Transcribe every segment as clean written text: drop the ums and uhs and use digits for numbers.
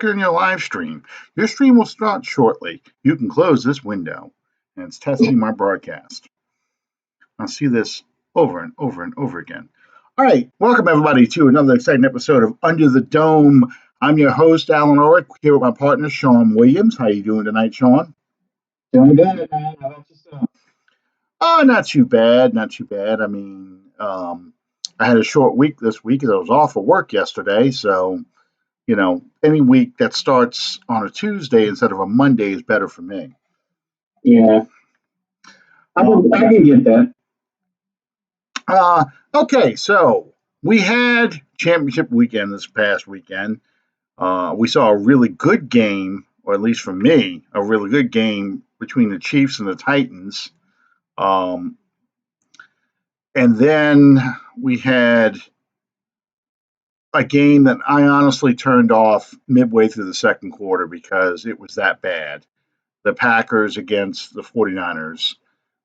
In your live stream. Your stream will start shortly. You can close this window. And it's testing my broadcast. I'll see this over and over and over again. All right, welcome everybody to another exciting episode of Under the Dome. I'm your host, Alan Ulrich, here with my partner, Sean Williams. How you doing tonight, Sean? Doing good, man. How about yourself? Oh, not too bad, not too bad. I had a short week this week because I was off of work yesterday, so any week that starts on a Tuesday instead of a Monday is better for me. Yeah, I can get that. Okay, so we had championship weekend this past weekend. We saw a really good game, or at least for me, a really good game between the Chiefs and the Titans. Um, and then we had a game that I honestly turned off midway through the second quarter because it was that bad. The Packers against the 49ers.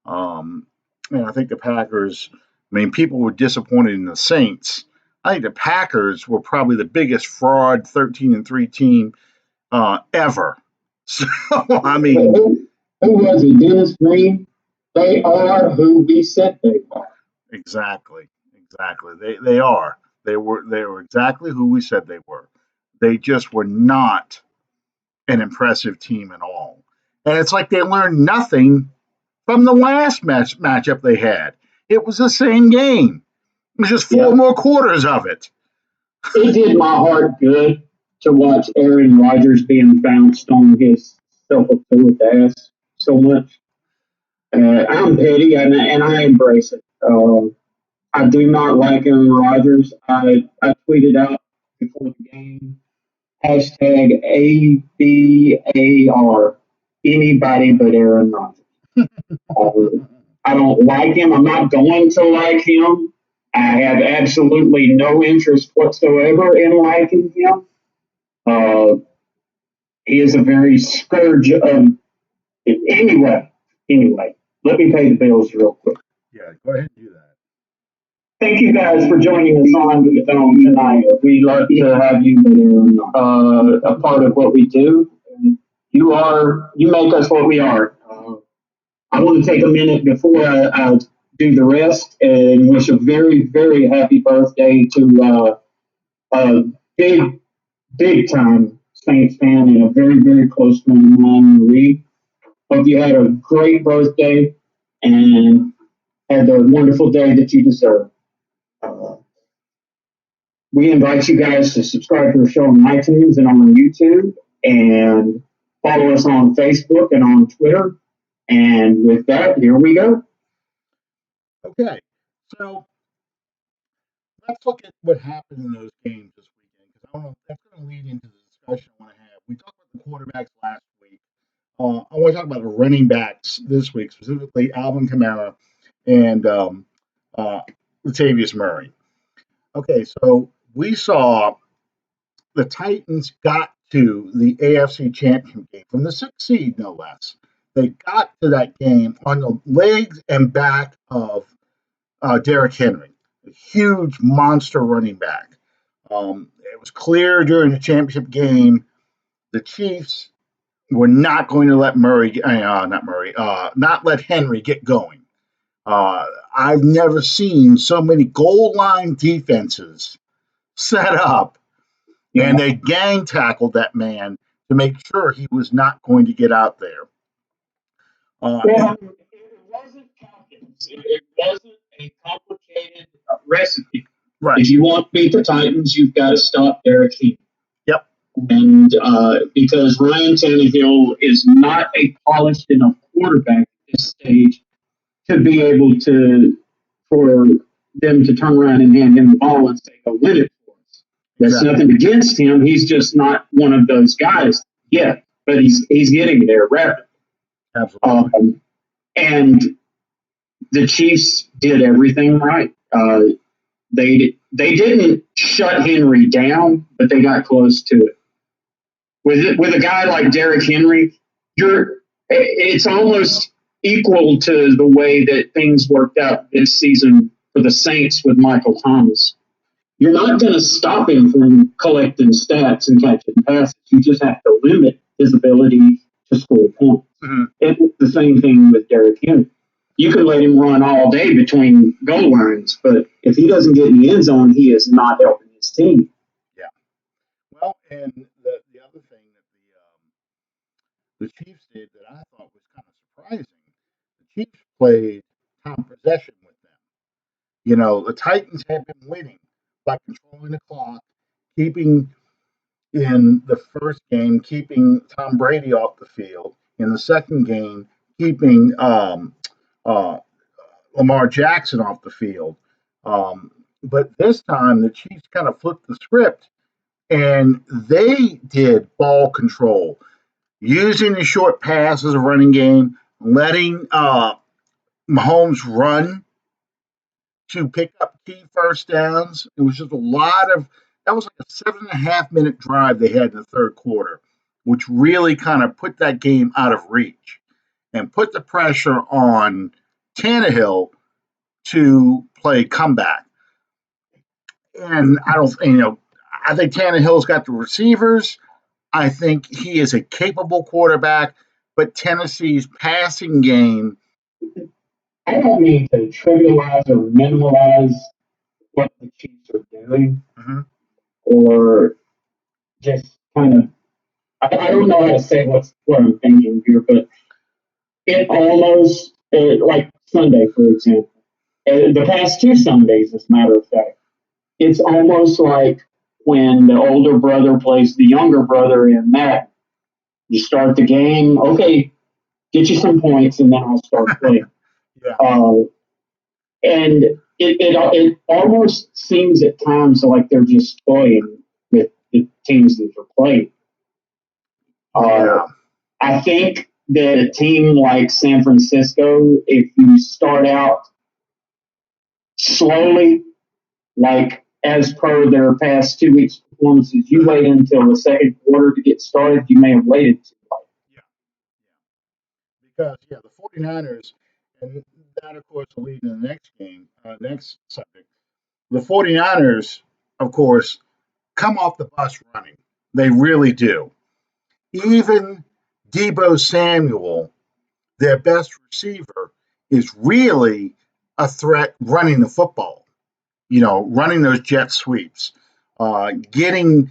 And I think the Packers, people were disappointed in the Saints. I think the Packers were probably the biggest fraud 13-3 team ever. So, Who was it? Dennis Green? They are who we said they are. exactly. They are. They were exactly who we said they were. They just were not an impressive team at all. And it's like they learned nothing from the last matchup they had. It was the same game. It was just four more quarters of it. It did my heart good to watch Aaron Rodgers being bounced on his self-absorbed ass so much. I'm petty and I embrace it. I do not like Aaron Rodgers. I tweeted out before the game hashtag ABAR, anybody but Aaron Rodgers. I don't like him. I'm not going to like him. I have absolutely no interest whatsoever in liking him. Uh, he is a very scourge of. Anyway, let me pay the bills real quick. Yeah, go ahead and do that. Thank you guys for joining us on the Dome tonight. We love to have you a part of what we do. You make us what we are. I want to take a minute before I do the rest and wish a very, very happy birthday to a big time Saints fan and a very, very close friend of mine, Marie. Hope you had a great birthday and had the wonderful day that you deserve. We invite you guys to subscribe to the show on iTunes and on YouTube and follow us on Facebook and on Twitter. And with that, here we go. Okay, so let's look at what happened in those games this weekend because I don't know if that's going to lead into the discussion I want to have. We talked about the quarterbacks last week. I want to talk about the running backs this week, specifically Alvin Kamara and Latavius Murray. Okay, so we saw the Titans got to the AFC Championship game from the 6th seed, no less. They got to that game on the legs and back of Derrick Henry, a huge monster running back. It was clear during the championship game the Chiefs were not going to let not let Henry get going. I've never seen so many goal line defenses set up, and they gang tackled that man to make sure he was not going to get out there. It wasn't calculus. It wasn't a complicated recipe. Right. If you want to beat the Titans, you've got to stop Derrick Henry. Yep. And because Ryan Tannehill is not a polished enough quarterback at this stage to be able for them to turn around and hand him the ball and say, go win it for us. That's nothing against him. He's just not one of those guys yet, but he's getting there rapidly. Absolutely. And the Chiefs did everything right. They didn't shut Henry down, but they got close to it. With a guy like Derrick Henry, it's almost equal to the way that things worked out this season for the Saints with Michael Thomas. you're not going to stop him from collecting stats and catching passes. You just have to limit his ability to score points. Mhm. It's the same thing with Derrick Henry. You can let him run all day between goal lines, but if he doesn't get in the end zone, he is not helping his team. Yeah. Well, and the other thing that the Chiefs did that I thought was kind of surprising, the Chiefs played time possession with them. You know, the Titans had been winning by controlling the clock, keeping in the first game, keeping Tom Brady off the field. In the second game, keeping uh, Lamar Jackson off the field. But this time, the Chiefs kind of flipped the script and they did ball control, using the short pass as a running game, letting Mahomes run to pick up key first downs. It was just a lot of that was like a 7.5 minute drive they had in the third quarter, which really kind of put that game out of reach and put the pressure on Tannehill to play comeback. And I don't, I think Tannehill's got the receivers. I think he is a capable quarterback, but Tennessee's passing game. I don't mean to trivialize or minimalize what the Chiefs are doing, Mhm. or just kind of I don't know how to say what I'm thinking here, but it almost like Sunday, for example, the past two Sundays, as a matter of fact, it's almost like when the older brother plays the younger brother in that. You start the game, okay, get you some points, and then I'll start playing. Yeah. And it almost seems at times like they're just toying with the teams that they're playing. Yeah. I think that a team like San Francisco, if you start out slowly, like as per their past 2 weeks' performances, you wait until the second quarter to get started, you may have waited too long. Yeah. Because, the 49ers, and that, of course, will lead to the next game, next subject. The 49ers, of course, come off the bus running. They really do. Even Debo Samuel, their best receiver, is really a threat running the football, running those jet sweeps, getting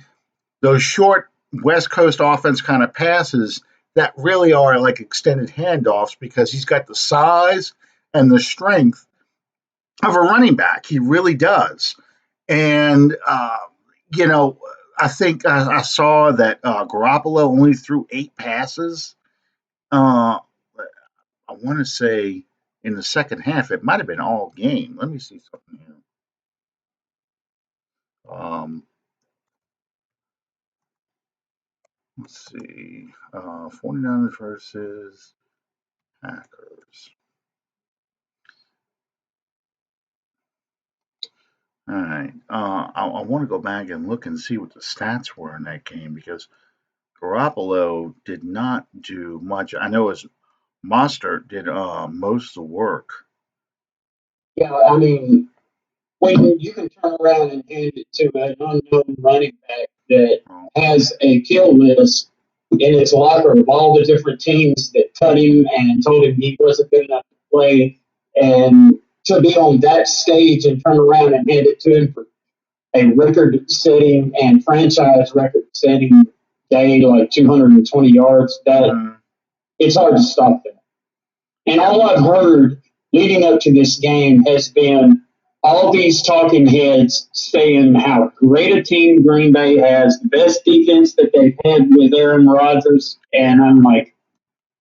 those short West Coast offense kind of passes that really are like extended handoffs because he's got the size and the strength of a running back. He really does. And, you know, I think I saw that Garoppolo only threw 8 passes. Uh, I want to say in the second half, it might have been all game. Let me see something here. Um, let's see. 49ers versus Packers. All right. I want to go back and look and see what the stats were in that game because Garoppolo did not do much. I know his Mostert did most of the work. Yeah, I mean, when you can turn around and hand it to an unknown running back that Oh, has a kill list in his locker of all the different teams that cut him and told him he wasn't good enough to play, and to be on that stage and turn around and hand it to him for a record-setting and franchise record-setting day, like 220 yards, that mhm. it's hard to stop that. And all I've heard leading up to this game has been all these talking heads saying how great a team Green Bay has, the best defense that they've had with Aaron Rodgers. And I'm like,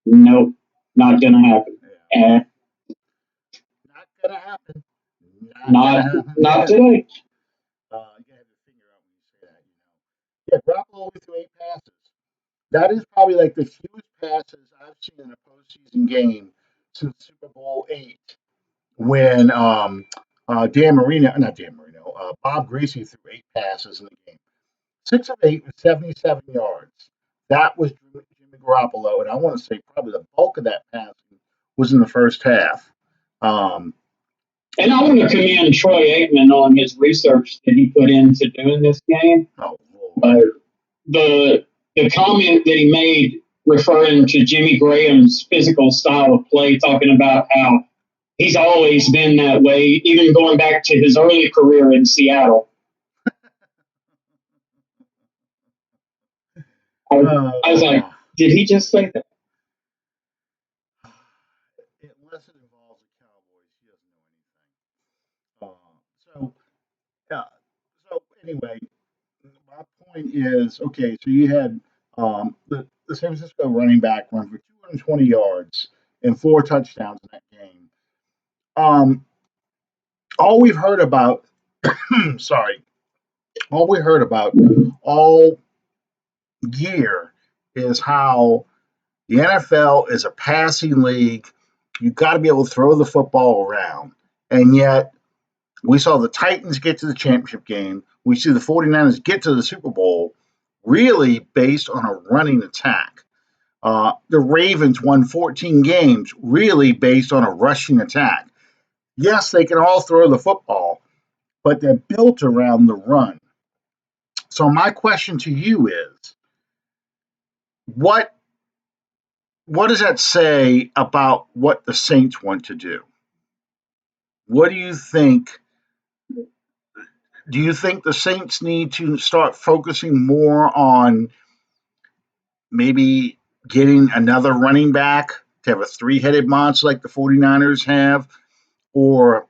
nope, not going to happen. Yeah. And Not gonna happen. Not gonna not happen. not today. You have your finger out when you say that. Yeah, Garoppolo only threw 8 passes. That is probably like the fewest passes I've seen in a postseason game since Super Bowl VIII, when Dan Marino, not Dan Marino, Bob Greasy threw 8 passes in the game. 6 of 8 was 77 yards. That was Jimmy Garoppolo, and I want to say probably the bulk of that passing was in the first half. Um, And I want to commend Troy Aikman on his research that he put into doing this game. Oh, The the comment that he made referring to Jimmy Graham's physical style of play, talking about how he's always been that way, even going back to his early career in Seattle. I was like, did he just say that? unless it involves the Cowboys, he doesn't know anything. So yeah. So anyway, my point is okay. So you had the San Francisco running back run for 220 yards and 4 touchdowns in that game. Um, all we've heard about, sorry, all we heard about all year is how the NFL is a passing league. You got to be able to throw the football around. And yet, we saw the Titans get to the championship game. We see the 49ers get to the Super Bowl really based on a running attack. The Ravens won 14 games really based on a rushing attack. Yes, they can all throw the football, but they're built around the run. So my question to you is, what what does that say about what the Saints want to do? What do you think? Do you think the Saints need to start focusing more on maybe getting another running back to have a three-headed monster like the 49ers have, or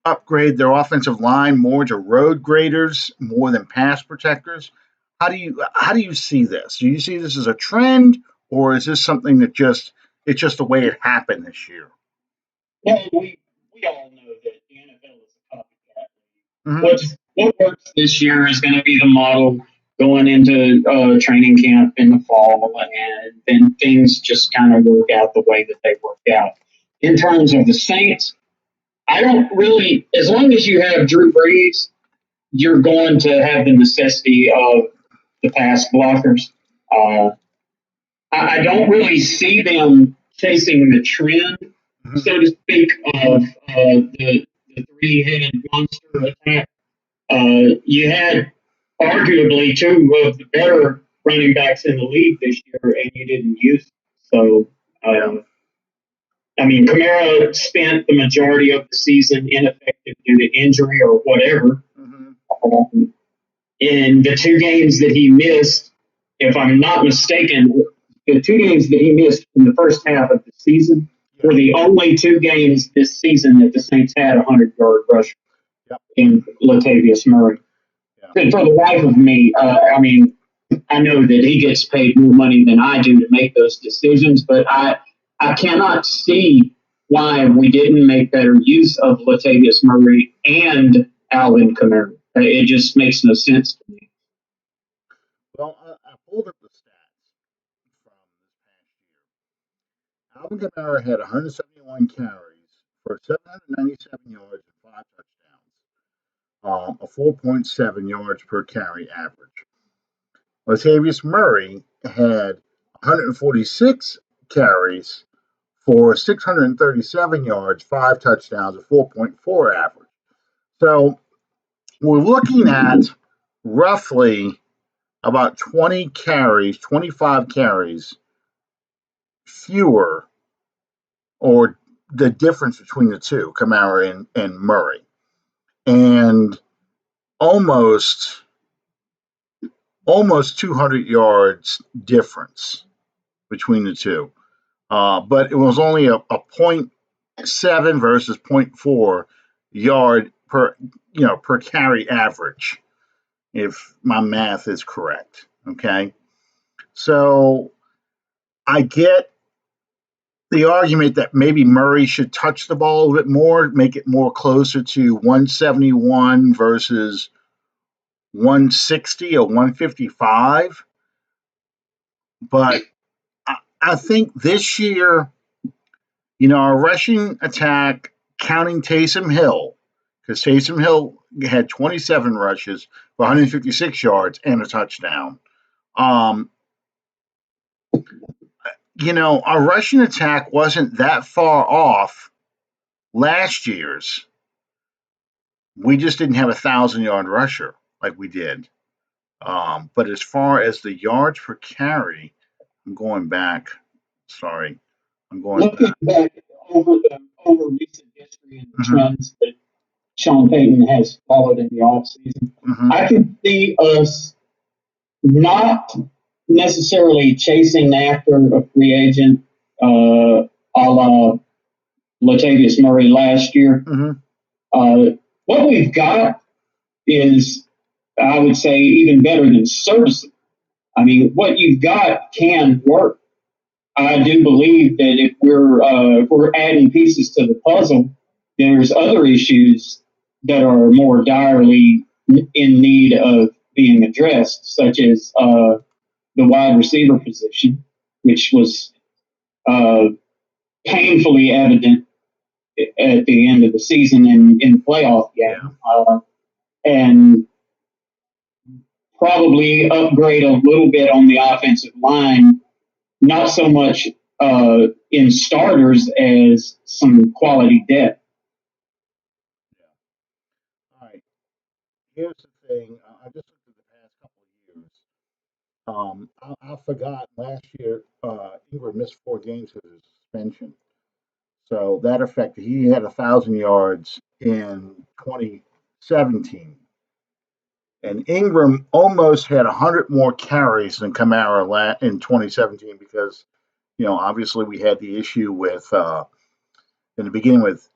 upgrade their offensive line more to road graders more than pass protectors? How do you see this? Do you see this as a trend, or is this something that it's just the way it happened this year? Well, we all know that the NFL is a copycat. Mm-hmm. What works this year is going to be the model going into training camp in the fall, and then things just kind of work out the way that they work out. In terms of the Saints, I don't really, as long as you have Drew Brees, you're going to have the necessity of the pass blockers. Uh, I don't really see them chasing the trend, Mm-hmm. so to speak, of the three-headed monster attack. You had arguably two of the better running backs in the league this year, and you didn't use them. So, Yeah. I mean, Kamara spent the majority of the season ineffective due to injury or whatever. Mm-hmm. Um, in the two games that he missed, if I'm not mistaken, the two games that he missed in the first half of the season Yeah. were the only two games this season that the Saints had a 100-yard rusher Yep. in Latavius Murray. Yeah. And for the life of me, I mean, I know that he gets paid more money than I do to make those decisions, but I cannot see why we didn't make better use of Latavius Murray and Alvin Kamara. It just makes no sense to me. Well, I pulled up the stats from this past year. Alvin Kamara had 171 carries for 797 yards and 5 touchdowns, a 4.7 yards per carry average. Latavius Murray had 146 carries for 637 yards, 5 touchdowns, a 4.4 average. So we're looking at roughly about 20 carries, 25 carries fewer, or the difference between the two, Kamara and Murray, and almost almost 200 yards difference between the two. But it was only a point seven versus point 0.4 yard per carry average, if my math is correct. Okay, so I get the argument that maybe Murray should touch the ball a bit more, make it more closer to 171 versus 160 or 155. But I think this year, our rushing attack, counting Taysom Hill, because Taysom Hill had 27 rushes for 156 yards and a touchdown. Um, our rushing attack wasn't that far off last year's. We just didn't have a 1,000-yard rusher like we did. But as far as the yards per carry, I'm going back. Sorry, I'm going Looking back. back over recent history and the Hmm. trends that Sean Payton has followed in the offseason, Hmm. I could see us not necessarily chasing after a free agent a la Latavius Murray last year. Hmm. What we've got is, I would say, even better than serviceable. I mean, what you've got can work. I do believe that if we're adding pieces to the puzzle, there's other issues that are more direly in need of being addressed, such as the wide receiver position, which was uh, painfully evident at the end of the season and in the playoff Yeah. game, and probably upgrade a little bit on the offensive line, not so much in starters as some quality depth. All right. Here's the thing. I just looked at the past couple of years. I forgot last year Ingram missed 4 games because of suspension. So that affected. He had 1,000 yards in 2017, and Ingram almost had 100 more carries than Kamara in 2017 because obviously we had the issue with in the beginning with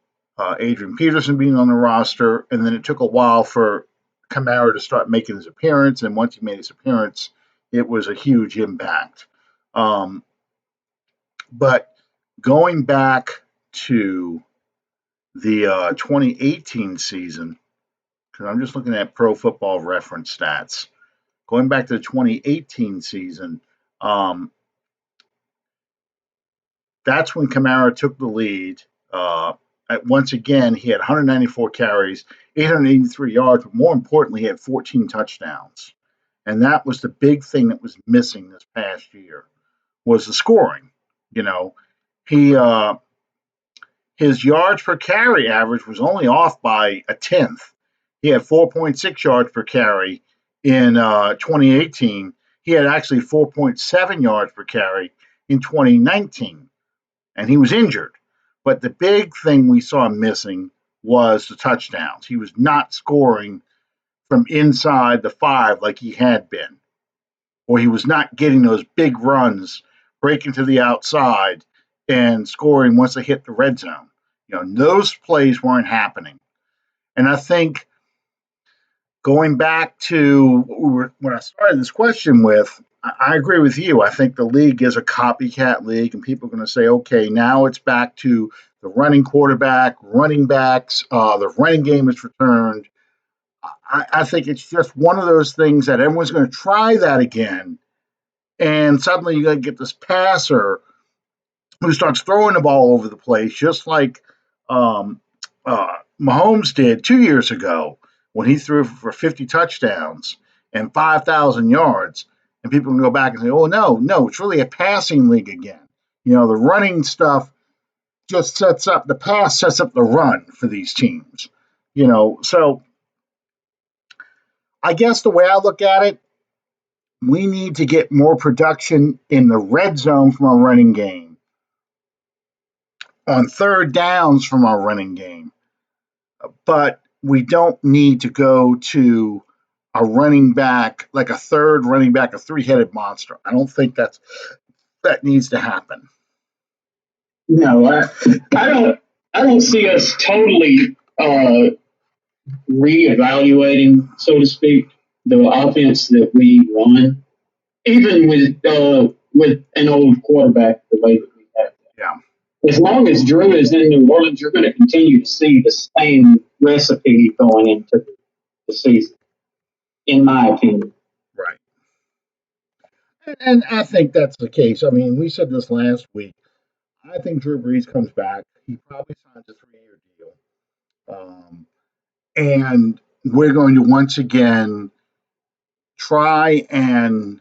Adrian Peterson being on the roster, and then it took a while for Kamara to start making his appearance. And once he made his appearance, it was a huge impact. Um, but going back to the 2018 season, because I'm just looking at Pro Football Reference stats. Going back to the 2018 season, um, that's when Kamara took the lead. Once again, he had 194 carries, 883 yards, but more importantly, he had 14 touchdowns. And that was the big thing that was missing this past year was the scoring. You know, he his yards per carry average was only off by a tenth. He had 4.6 yards per carry in 2018. He had actually 4.7 yards per carry in 2019, and he was injured. But the big thing we saw missing was the touchdowns. He was not scoring from inside the 5 like he had been, or he was not getting those big runs, breaking to the outside and scoring once they hit the red zone. Those plays weren't happening. And I think going back to what I started this question with, I agree with you. I think the league is a copycat league, and people are going to say, okay, now it's back to the running quarterback, running backs, the running game is returned. I think it's just one of those things that everyone's going to try that again. And suddenly you're going to get this passer who starts throwing the ball over the place, just like um, Mahomes did 2 years ago when he threw for 50 touchdowns and 5,000 yards. And people can go back and say, oh, no, no, it's really a passing league again. The running stuff just sets up the pass, sets up the run for these teams. So I guess the way I look at it, we need to get more production in the red zone from our running game, on third downs from our running game, but we don't need to go to a running back, like a third running back, a three-headed monster. I don't think that needs to happen. No, I don't. I don't see us totally reevaluating, so to speak, the offense that we run, even with an old quarterback the way that we have. Yeah. As long as Drew is in New Orleans, you're going to continue to see the same recipe going into the season, in my opinion. Right. And I think that's the case. I mean, we said this last week. I think Drew Brees comes back. He probably signs a 3-year deal. And we're going to once again try and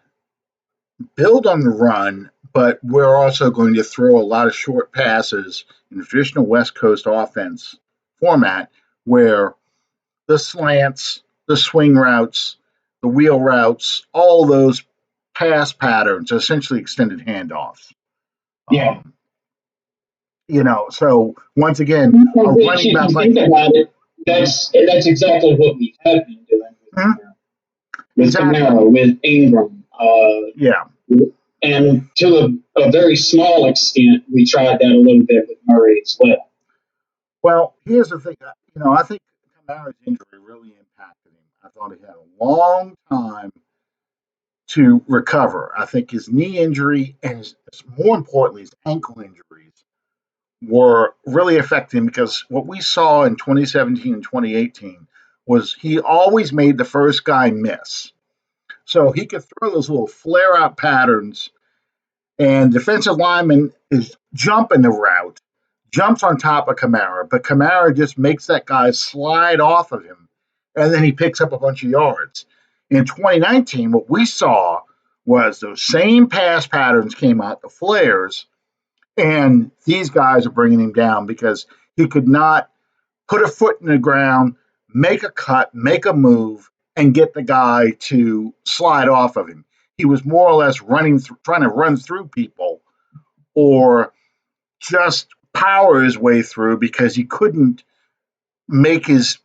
build on the run, but we're also going to throw a lot of short passes in the traditional West Coast offense format where the slants, the swing routes, the wheel routes, all those pass patterns, essentially extended handoffs. Yeah. Um, so once again, a Which, running if back you like think about it, that's exactly what we have been doing Mhm, with exactly, Camaro, with Ingram, yeah. and to a very small extent, we tried that a little bit with Murray as well. Well, here's the thing. I think Kamara's injury really impacted him. I thought he had a long time to recover. I think his knee injury and more importantly, his ankle injuries were really affecting him because what we saw in 2017 and 2018 was he always made the first guy miss. So he could throw those little flare out patterns, and defensive lineman is jumping the route, jumps on top of Kamara, but Kamara just makes that guy slide off of him, and then he picks up a bunch of yards. In 2019, what we saw was those same pass patterns came out, the flares, and these guys are bringing him down because he could not put a foot in the ground, make a cut, make a move, and get the guy to slide off of him. He was more or less trying to run through people or just power his way through because he couldn't make his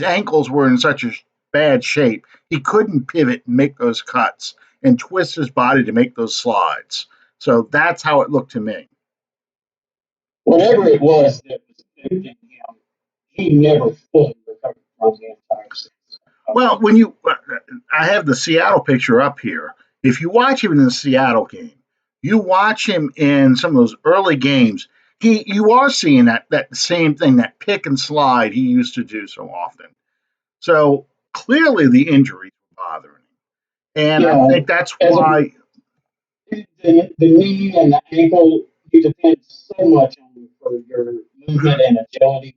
ankles were in such a bad shape. He couldn't pivot and make those cuts and twist his body to make those slides. So that's how it looked to me. Whatever it was that was affecting him, he never fully recovered from the entire season. Well, I have the Seattle picture up here. If you watch him in the Seattle game, you watch him in some of those early games, you are seeing that same thing, that pick and slide he used to do so often. So clearly the injuries were bothering him. And I Yeah, think that's as why, the knee and the ankle, you depend so much on for your movement mhm, and agility,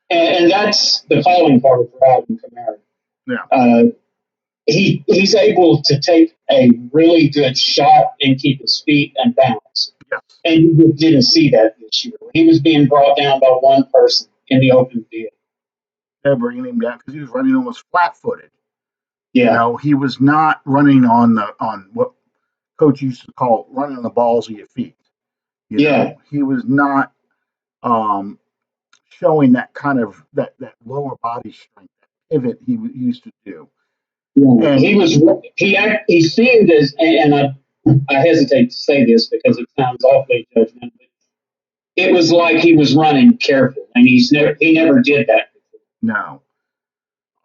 and that's the calling card for Alvin Kamara. yeah, Uh, he's able to take a really good shot and keep his feet and bounce. yes, And you didn't see that this year. He was being brought down by one person in the open field. they're bringing him down because he was running almost flat footed. Yeah, He was not running on what coach used to call running on the balls of your feet. yeah. He was not um, showing that kind of that lower body strength, that pivot he used to do. Yeah. And He seemed as, and I hesitate to say this because it sounds awfully judgmental. It was like he was running careful, and he never did that before. no,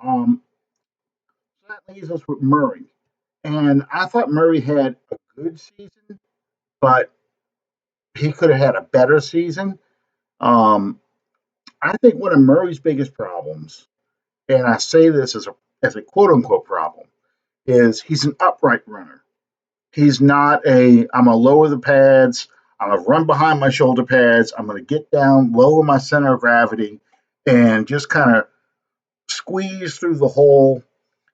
um, so that leaves us with Murray. And I thought Murray had a good season, but he could have had a better season. Um, I think one of Murray's biggest problems, and I say this as a quote unquote problem, is he's an upright runner. He's not I'm going to lower the pads. I'm going to run behind my shoulder pads. I'm going to get down, lower my center of gravity, and just kind of squeeze through the hole.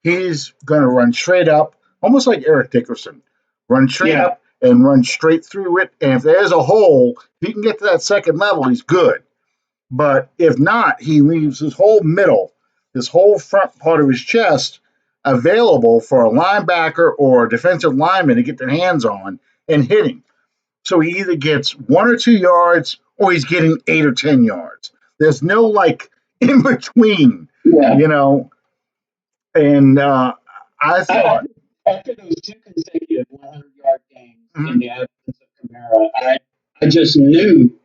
He's going to run straight up, almost like Eric Dickerson, run straight Yeah, up and run straight through it. And if there's a hole, if he can get to that second level, he's good. But if not, he leaves his whole middle, his whole front part of his chest available for a linebacker or a defensive lineman to get their hands on and hit him. So he either gets 1 or 2 yards or he's getting 8 or 10 yards. There's no like in between, yeah. you know. And I I, thought, After those two consecutive 100-yard games in mhm, the absence of Kamara, I just knew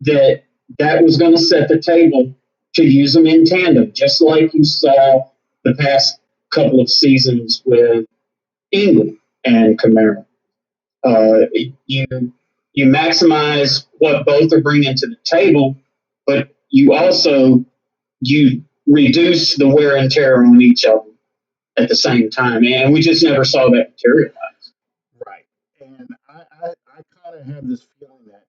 that that was going to set the table to use them in tandem, just like you saw the past couple of seasons with England and Kamara. Uh, you you maximize what both are bringing to the table, but you reduce the wear and tear on each of them at the same time, and we just never saw that materialize. right. And I kind of had this feeling that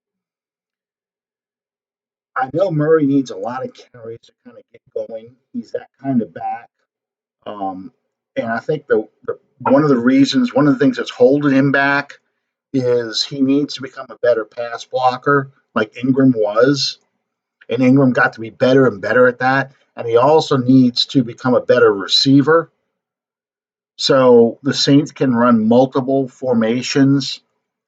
I know Murray needs a lot of carries to kind of get going. He's that kind of back. Um, and I think one of the things that's holding him back is he needs to become a better pass blocker, like Ingram was, and Ingram got to be better and better at that. and he also needs to become a better receiver. So the Saints can run multiple formations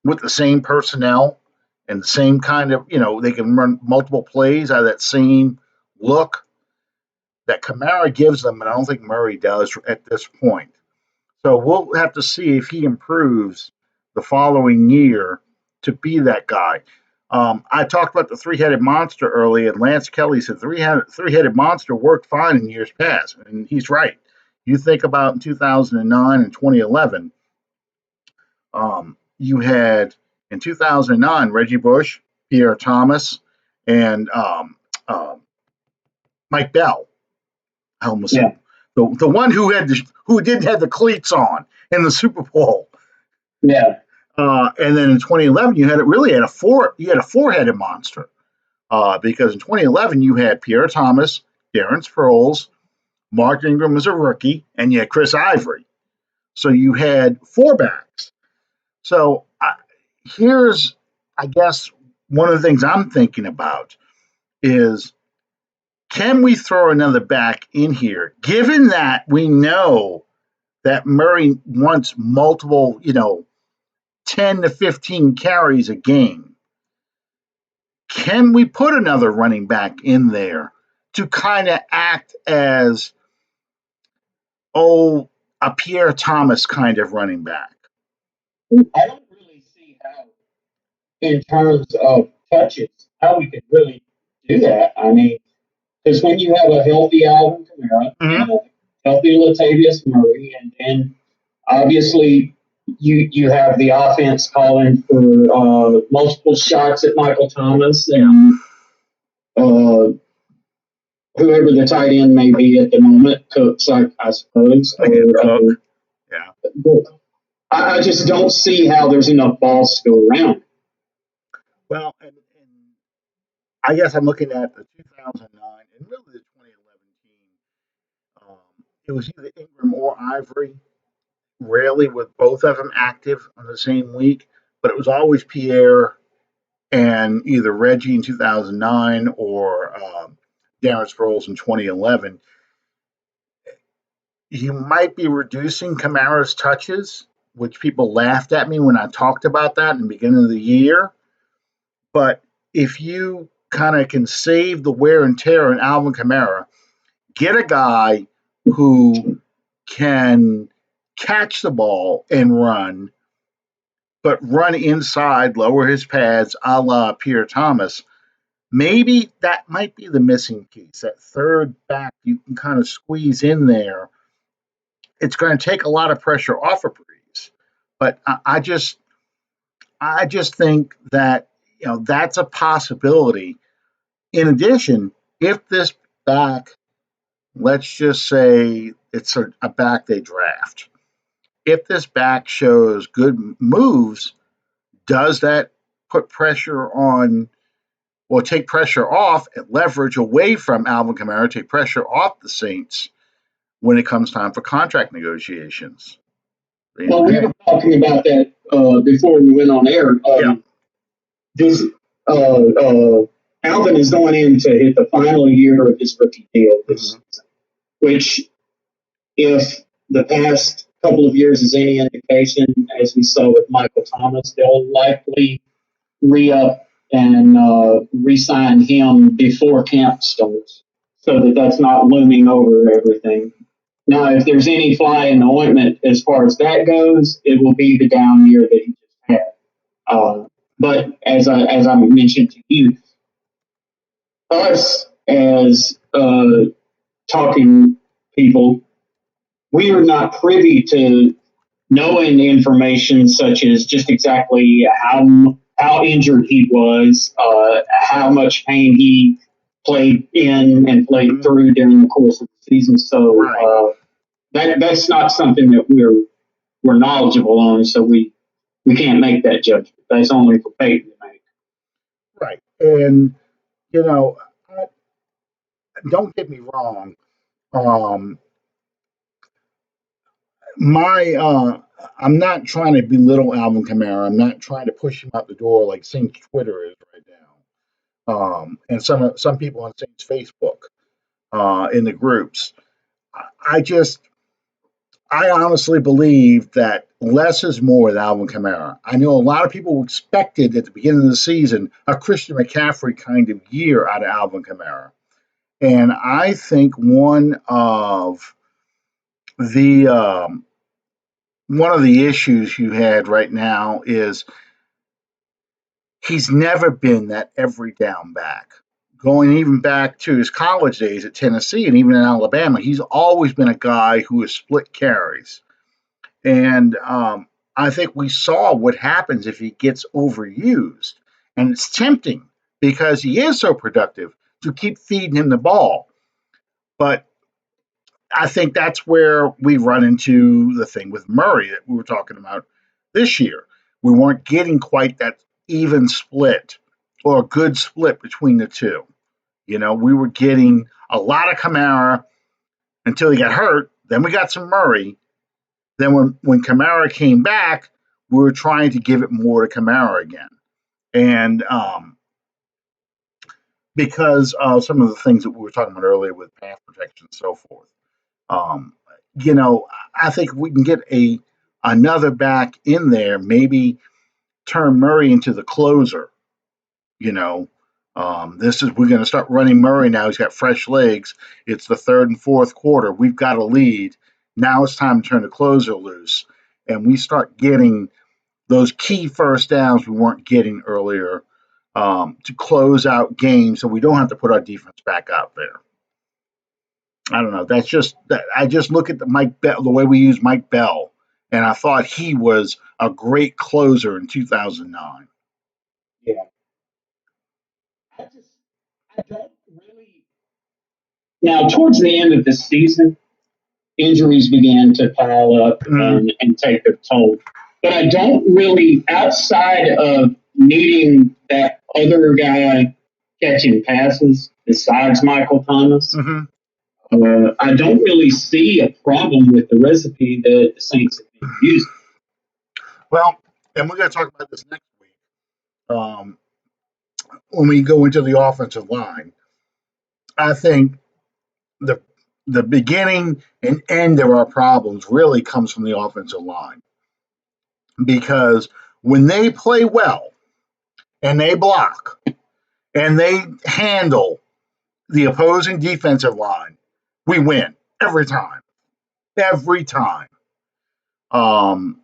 with the same personnel and the same kind of, they can run multiple plays out of that same look that Kamara gives them, and I don't think Murray does at this point. So we'll have to see if he improves the following year to be that guy. I talked about the three-headed monster earlier, and Lance Kelly said three-headed monster worked fine in years past, and he's right. You think about in 2009 and 2011, you had in 2009 Reggie Bush, Pierre Thomas, and Mike Bell. I almost said the one who didn't have the cleats on in the Super Bowl. Yeah. And then in 2011, you had a four-headed monster because in 2011 you had Pierre Thomas, Darren Sproles, Mark Ingram was a rookie, and you had Chris Ivory. So you had four backs. So here's, I guess, one of the things I'm thinking about is, can we throw another back in here, given that we know that Murray wants multiple, 10 to 15 carries a game? Can we put another running back in there to kind of act as, a Pierre Thomas kind of running back? I don't really see how, in terms of touches, how we could really do that. I mean, because when you have a healthy Alvin Kamara and a healthy Latavius Murray, and then obviously you have the offense calling for multiple shots at Michael Thomas and whoever the tight end may be at the moment, Cooks, I suppose. Cook. Yeah. I just don't see how there's enough balls to go around. Well, and I guess I'm looking at the 2009 and really the 2011 team. It was either Ingram or Ivory, rarely with both of them active on the same week, but it was always Pierre and either Reggie in 2009 or Darren Sproles in 2011. You might be reducing Kamara's touches, which people laughed at me when I talked about that in the beginning of the year. But if you kind of can save the wear and tear in Alvin Kamara, get a guy who can catch the ball and run, but run inside, lower his pads, a la Pierre Thomas, maybe that might be the missing piece. That third back you can kind of squeeze in there. It's going to take a lot of pressure off of Breeze, but I just think that that's a possibility. In addition, if this back, let's just say it's a back they draft, if this back shows good moves, does that put pressure on, or take pressure off and leverage away from Alvin Kamara, take pressure off the Saints when it comes time for contract negotiations? Well, we were talking about that before we went on air. This Alvin is going in to hit the final year of his rookie deal this season, which, if the past couple of years is any indication, as we saw with Michael Thomas, they'll likely re-up and re-sign him before camp starts, so that that's not looming over everything. Now, if there's any fly in the ointment as far as that goes, it will be the down year that he just had. But as I mentioned to you, us as talking people, we are not privy to knowing information such as just exactly how injured he was, how much pain he played in and played through during the course of the season. So that's not something that we're knowledgeable on. So we can't make that judgment. That's only for Peyton to make. Right, and don't get me wrong. I'm not trying to belittle Alvin Kamara. I'm not trying to push him out the door like Saints Twitter is right now, and some people on Saints Facebook. in the groups. I just, I honestly believe that less is more with Alvin Kamara. I know a lot of people expected at the beginning of the season a Christian McCaffrey kind of year out of Alvin Kamara. And I think the one of the issues you had right now is he's never been that every down back. Going even back to his college days at Tennessee and even in Alabama, he's always been a guy who has split carries. And I think we saw what happens if he gets overused. And it's tempting because he is so productive to keep feeding him the ball. But I think that's where we run into the thing with Murray that we were talking about this year. We weren't getting quite that even split or a good split between the two. You know, we were getting a lot of Kamara until he got hurt. Then we got some Murray. Then when Kamara came back, we were trying to give it more to Kamara again. And because of some of the things that we were talking about earlier with pass protection and so forth. Um, you know, I think we can get another back in there, maybe turn Murray into the closer. You know, this is we're going to start running Murray now. He's got fresh legs. It's the third and fourth quarter. We've got a lead. Now it's time to turn the closer loose, and we start getting those key first downs we weren't getting earlier to close out games, so we don't have to put our defense back out there. I don't know. That's just that. I just look at the way we use Mike Bell, and I thought he was a great closer in 2009. Yeah. I just, I don't really. Now, towards the end of the season, injuries began to pile up Mm, and take their toll. But I don't really, outside of needing that other guy catching passes besides Michael Thomas, hmm I don't really see a problem with the recipe that the Saints have been using. Well, and we're going to talk about this next week when we go into the offensive line. I think the the beginning and end of our problems really comes from the offensive line because when they play well and they block and they handle the opposing defensive line, we win every time. Every time. Um,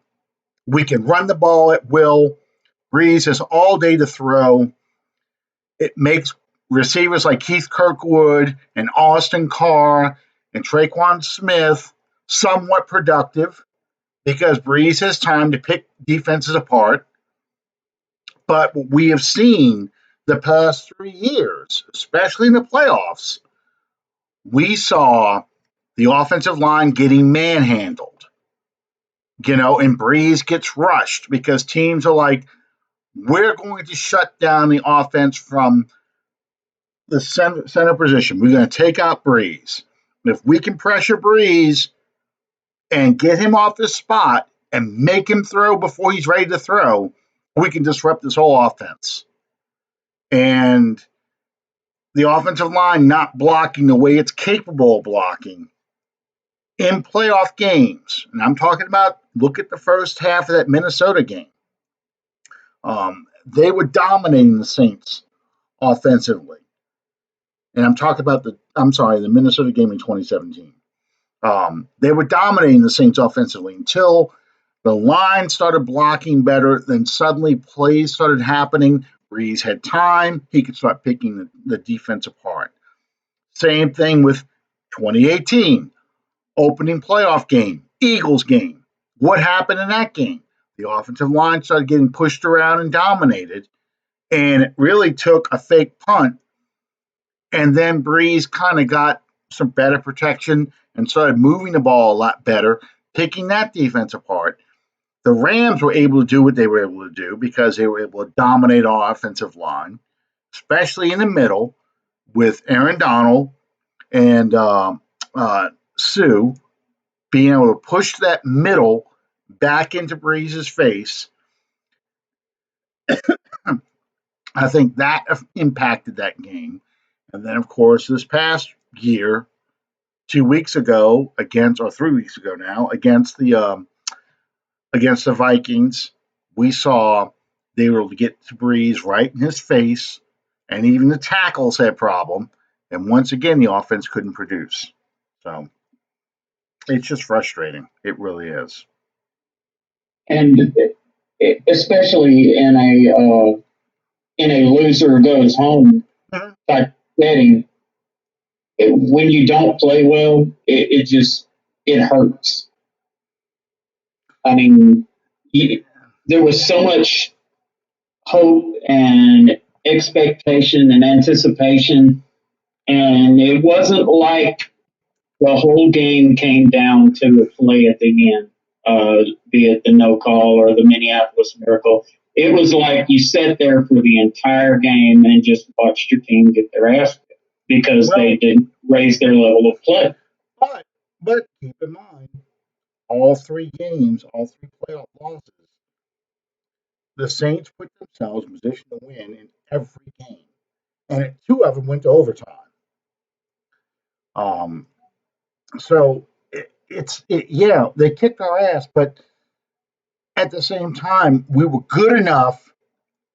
we can run the ball at will. Breeze has all day to throw. It makes receivers like Keith Kirkwood and Austin Carr and Traquan Smith somewhat productive because Breeze has time to pick defenses apart. But what we have seen the past 3 years, especially in the playoffs, we saw the offensive line getting manhandled, and Breeze gets rushed because teams are like, we're going to shut down the offense from the center position. We're going to take out Breeze. If we can pressure Breeze and get him off the spot and make him throw before he's ready to throw, we can disrupt this whole offense. And the offensive line not blocking the way it's capable of blocking in playoff games. And I'm talking about look at the first half of that Minnesota game. They were dominating the Saints offensively. And I'm talking about the Minnesota game in 2017. They were dominating the Saints offensively until the line started blocking better. Then suddenly plays started happening. Breeze had time. He could start picking the defense apart. Same thing with 2018, opening playoff game, Eagles game. What happened in that game? The offensive line started getting pushed around and dominated, and it really took a fake punt. And then Breeze kind of got some better protection and started moving the ball a lot better, picking that defense apart. The Rams were able to do what they were able to do because they were able to dominate our offensive line, especially in the middle with Aaron Donald and Sue being able to push that middle back into Breeze's face. I think that impacted that game. And then, of course, this past year, 2 weeks ago against, or 3 weeks ago now, against the Vikings, we saw they were able to get to Breeze right in his face, and even the tackles had problem. And once again, the offense couldn't produce. So it's just frustrating. It really is. And especially in a loser goes home Mhm. type setting, when you don't play well, it just it hurts. I mean, there was so much hope and expectation and anticipation, and it wasn't like the whole game came down to a play at the end, be it the no call or the Minneapolis Miracle. It was like you sat there for the entire game and just watched your team get their ass kicked because Well, they didn't raise their level of play. but but keep in mind, all three games, all three playoff losses, the Saints put themselves in position to win in every game, and two of them went to overtime. Um, so yeah, they kicked our ass, but at the same time, we were good enough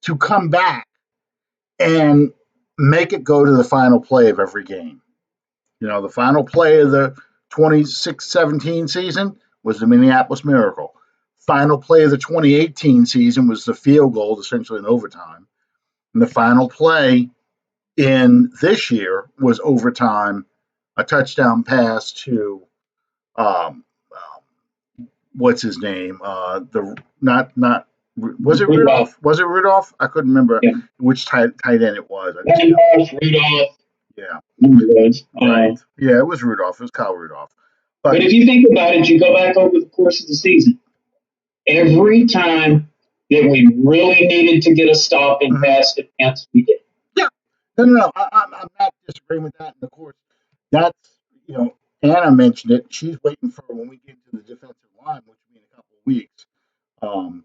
to come back and make it go to the final play of every game. The final play of the 26-17 season was the Minneapolis Miracle. Final play of the 2018 season was the field goal, essentially in overtime. And the final play in this year was overtime, a touchdown pass to um, what's his name? The not was it Rudolph, Rudolph? Was it Rudolph? I couldn't remember yeah, which tight end it was. I just know. Rudolph, Yeah, uh, right. Yeah, it was Rudolph. It was Kyle Rudolph. but But if you think about it, you go back over the course of the season. Every time that we really needed to get a stop in mhm. pass defense, we did. Yeah, no. I'm not disagreeing with that. And of course, that's Anna mentioned it. She's waiting for when we get to the defensive line, which will be in a couple of weeks. Um,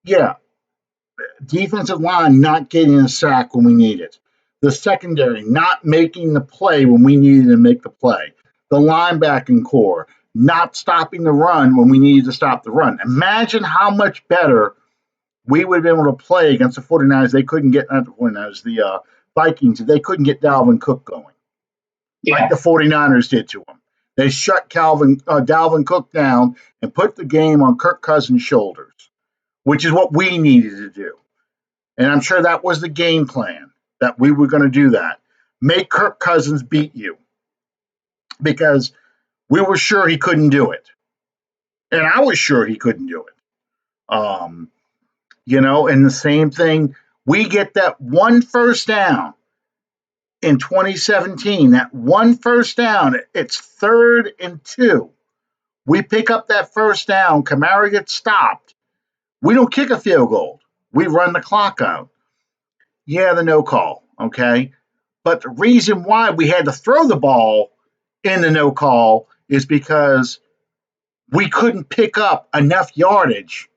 yeah, defensive line not getting a sack when we need it. The secondary not making the play when we needed to make the play. The linebacking core not stopping the run when we needed to stop the run. Imagine how much better we would have been able to play against the 49ers. They couldn't get, not the 49ers, the Vikings, they couldn't get Dalvin Cook going like Yeah, the 49ers did to him. They shut Dalvin Cook down and put the game on Kirk Cousins' shoulders, which is what we needed to do. And I'm sure that was the game plan, that we were going to do that. Make Kirk Cousins beat you because we were sure he couldn't do it. And I was sure he couldn't do it. And the same thing, we get that one first down in 2017, that one first down, it's 3rd and 2. We pick up that first down, Kamara gets stopped. We don't kick a field goal. We run the clock out. Yeah, the no call, okay? But the reason why we had to throw the ball in the no call is because we couldn't pick up enough yardage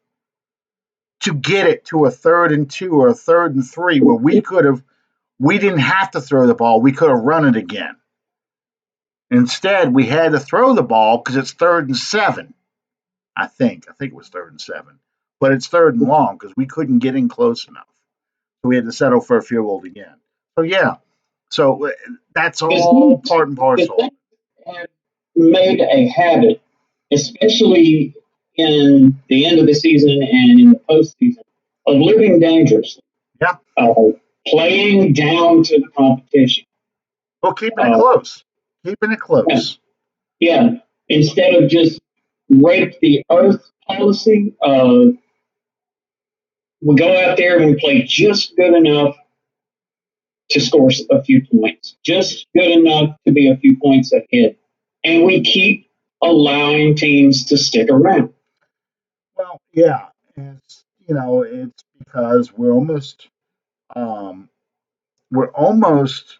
to get it to a 3rd and 2 or a 3rd and 3 where we didn't have to throw the ball. We could have run it again. Instead, we had to throw the ball because it's 3rd and 7. I think it was 3rd and 7, but it's 3rd and long because we couldn't get in close enough. So we had to settle for a field goal again. So yeah, that's all part and the parcel. thing have made a habit, especially in the end of the season and in the postseason, of living dangerously, Yeah, uh, playing down to the competition. well, keeping it Uh, close, keeping it yeah, close. yeah, instead of just rape the earth policy, we go out there and we play just good enough to score a few points, just good enough to be a few points ahead. And we keep allowing teams to stick around. Well, yeah, it's because um, we're almost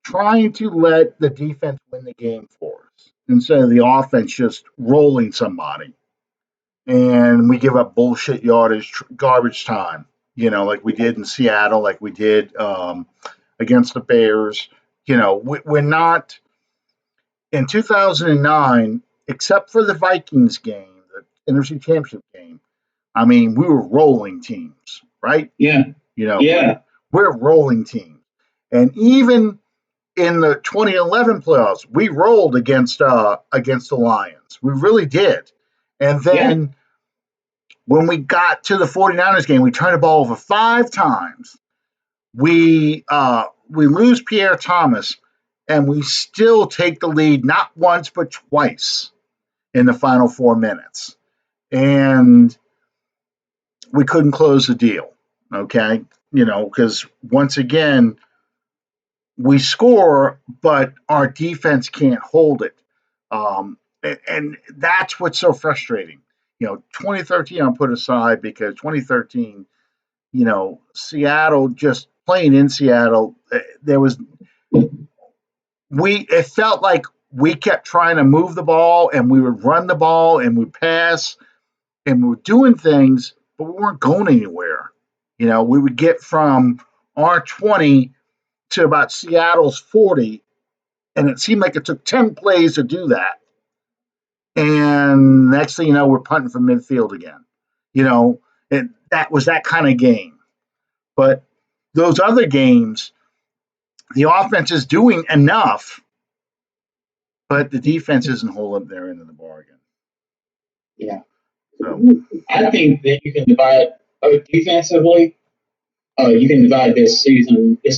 trying to let the defense win the game for us instead of the offense just rolling somebody, and we give up bullshit yardage, garbage time. Like we did in Seattle, like we did against the Bears. We're not in 2009, except for the Vikings game, the NFC Championship game. I mean, we were rolling teams, right? Yeah. Yeah. We're rolling teams, and even in the 2011 playoffs, we rolled against the Lions. We really did. And then when we got to the 49ers game, we turned the ball over 5 times. We lose Pierre Thomas, and we still take the lead not once but twice in the final 4 minutes. And we couldn't close the deal. Okay, because once again, we score, but our defense can't hold it. And that's what's so frustrating. 2013 I'll put aside because 2013, Seattle, just playing in Seattle, it felt like we kept trying to move the ball and we would run the ball and we'd pass and we were doing things, but we weren't going anywhere. We would get from our 20 to about Seattle's 40, and it seemed like it took 10 plays to do that. And next thing you know, we're punting from midfield again. That was that kind of game. But those other games, the offense is doing enough, but the defense isn't holding up their end of the bargain. Yeah. So I think that you can divide defensively. You can divide this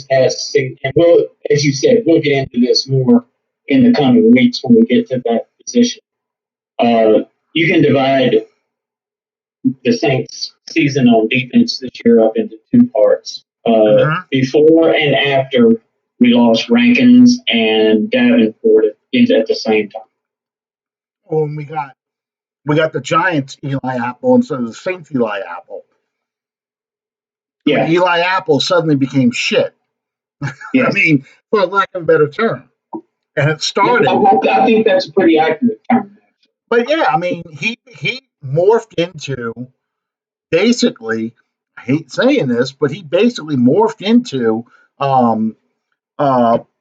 past season, and as you said, we'll get into this more in the coming weeks when we get to that position. You can divide the Saints' season on defense this year up into 2 parts. Before and after we lost Rankins and Davenport at the same time. Well, we got the Giants Eli Apple instead of the Saints Eli Apple. Yeah. Eli Apple suddenly became shit. Yes. I mean, for lack of a better term. And it started. I think that's a pretty accurate term. But yeah, I mean, he morphed into basically, I hate saying this, but he basically morphed into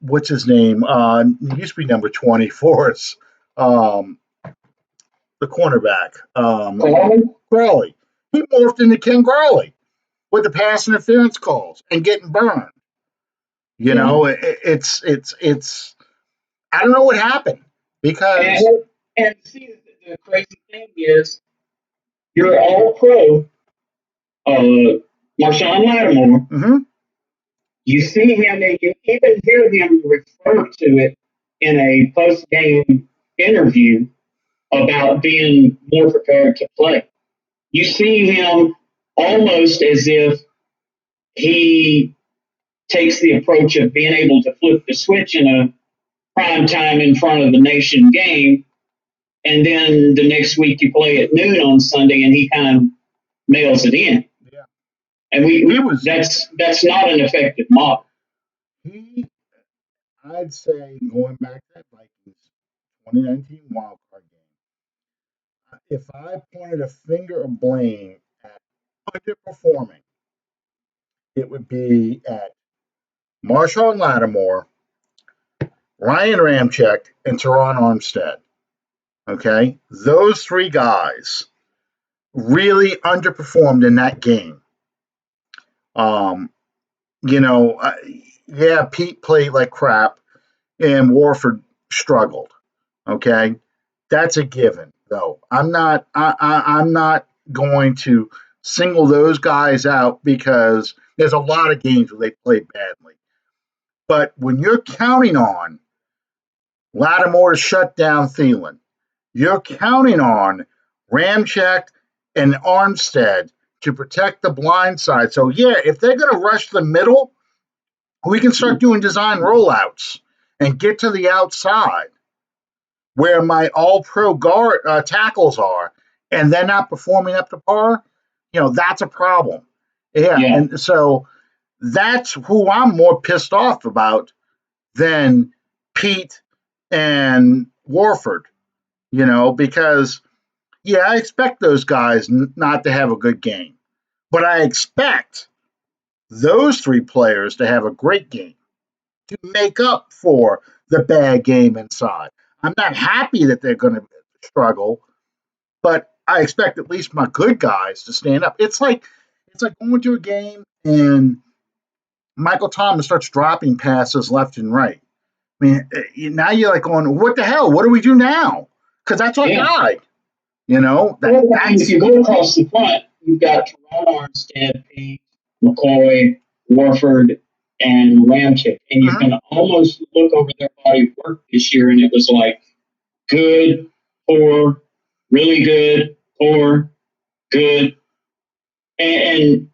what's his name? He used to be number 20 for us. The cornerback. Crawley. He morphed into Ken Crawley with the pass interference calls and getting burned. It's I don't know what happened because and see the crazy thing is you're all pro Marshawn Lattimore. Mm-hmm. You see him and you even hear him refer to it in a post game interview about being more prepared to play. You see him almost as if he takes the approach of being able to flip the switch in a prime time in front of the nation game, and then the next week you play at noon on Sunday, and he kind of mails it in. Yeah, and that's not an effective model. I'd say going back to that Vikings 2019 wildcard game, if I pointed a finger of blame at underperforming, it would be at Marshawn Lattimore, Ryan Ramczyk, and Teron Armstead. Okay, those 3 guys really underperformed in that game. Yeah, Pete played like crap, and Warford struggled. Okay, that's a given, though. I'm not going to single those guys out because there's a lot of games where they played badly. But when you're counting on Lattimore to shut down Thielen, you're counting on Ramczyk and Armstead to protect the blind side. So, yeah, if they're going to rush the middle, we can start doing design rollouts and get to the outside where my all-pro guard tackles are, and they're not performing up to par. That's a problem. Yeah. And so that's who I'm more pissed off about than Pete and Warford, because, yeah, I expect those guys not to have a good game. But I expect those 3 players to have a great game. to make up for the bad game inside. I'm not happy that they're going to struggle, but I expect at least my good guys to stand up. It's like going to a game and Michael Thomas starts dropping passes left and right. I mean, now you're like going, what the hell? What do we do now? Because that's our guy. If you go across the front, you've got Terrell Armstead, Pete, McCoy, Warford, and Ramchick. And you can almost look over their body of work this year, and it was like good, poor, really good, poor, good. And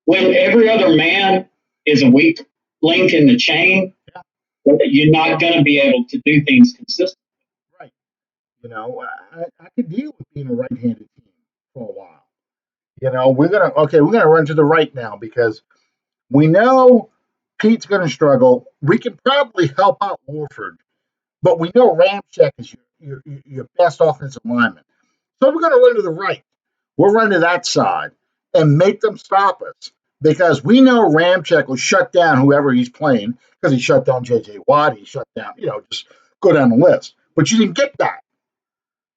when every other man is a weak link in the chain, you're not going to be able to do things consistently. Right. I could deal with being a right-handed team for a while. We're gonna run to the right now because we know Pete's gonna struggle. We can probably help out Warford, but we know Ramczyk is your best offensive lineman. So we're gonna run to the right. We'll run to that side and make them stop us because we know Ramczyk will shut down whoever he's playing because he shut down J.J. Watt. He shut down, just go down the list. But you didn't get that.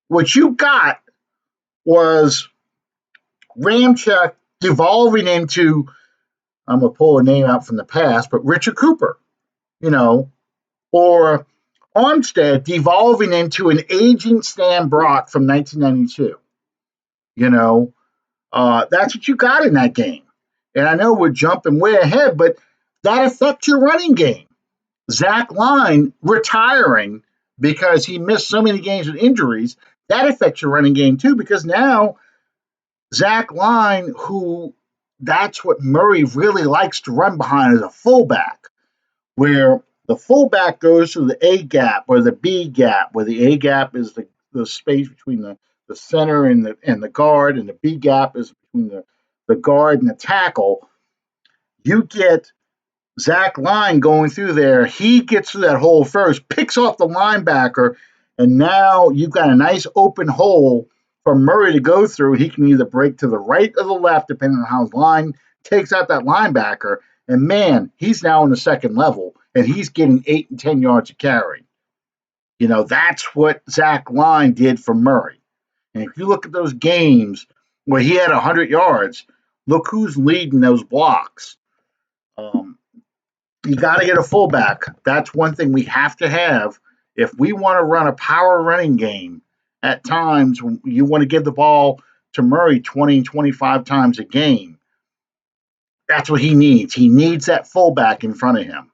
What you got was Ramczyk devolving into, I'm going to pull a name out from the past, but Richard Cooper, or Armstead devolving into an aging Stan Brock from 1992. That's what you got in that game. And I know we're jumping way ahead, but that affects your running game. Zach Line retiring because he missed so many games with injuries, that affects your running game too, because now Zach Line, who that's what Murray really likes to run behind as a fullback, where the fullback goes through the A gap or the B gap, where the A gap is the space between the center and the guard, and the B gap is between the guard and the tackle. You get Zach Line going through there. He gets through that hole first, picks off the linebacker, and now you've got a nice open hole for Murray to go through. He can either break to the right or the left, depending on how his line takes out that linebacker. And man, he's now on the second level, and he's getting 8 and 10 yards of carry. That's what Zach Line did for Murray. And if you look at those games where he had 100 yards, look who's leading those blocks. You got to get a fullback. That's one thing we have to have if we want to run a power running game. At times, when you want to give the ball to Murray 20 and 25 times a game, that's what he needs. He needs that fullback in front of him.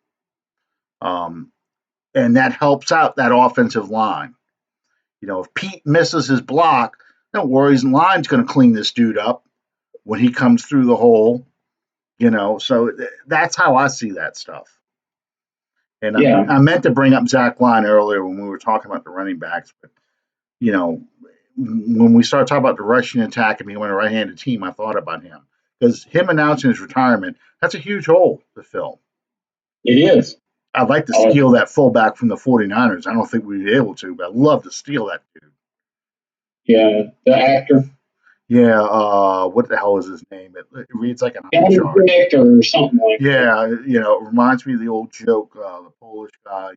And that helps out that offensive line. If Pete misses his block, don't worry, his line's going to clean this dude up when he comes through the hole. So that's how I see that stuff. And I meant to bring up Zach Line earlier when we were talking about the running backs, but when we started talking about the rushing attack and becoming a right-handed team, I thought about him because him announcing his retirement, that's a huge hole to fill. It is. I'd like to steal that fullback from the 49ers. I don't think we'd be able to, but I'd love to steal that dude. Yeah, the actor. Yeah, what the hell is his name? It reads like an actor or something like that. Yeah, it reminds me of the old joke, the Polish guy.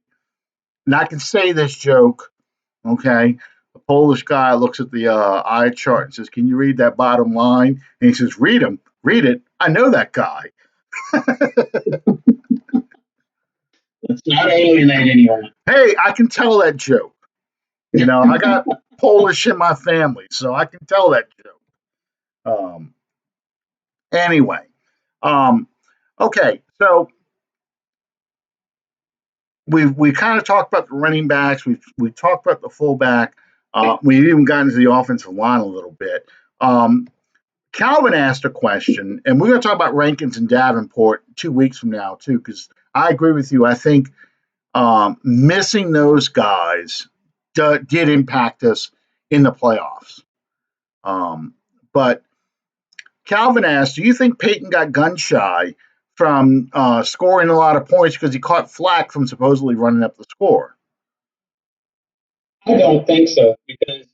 And I can say this joke, okay? The Polish guy looks at the eye chart and says, "Can you read that bottom line?" And he says, "Read it. I know that guy." Let's not alienate anyone. Hey, I can tell that joke. I got Polish in my family, so I can tell that joke. Anyway, okay, so we kind of talked about the running backs. We talked about the fullback. We even got into the offensive line a little bit. Calvin asked a question, and we're going to talk about Rankins and Davenport 2 weeks from now too, because I agree with you. I think missing those guys did impact us in the playoffs. But Calvin asked, do you think Peyton got gun shy from scoring a lot of points because he caught flack from supposedly running up the score? I don't think so, because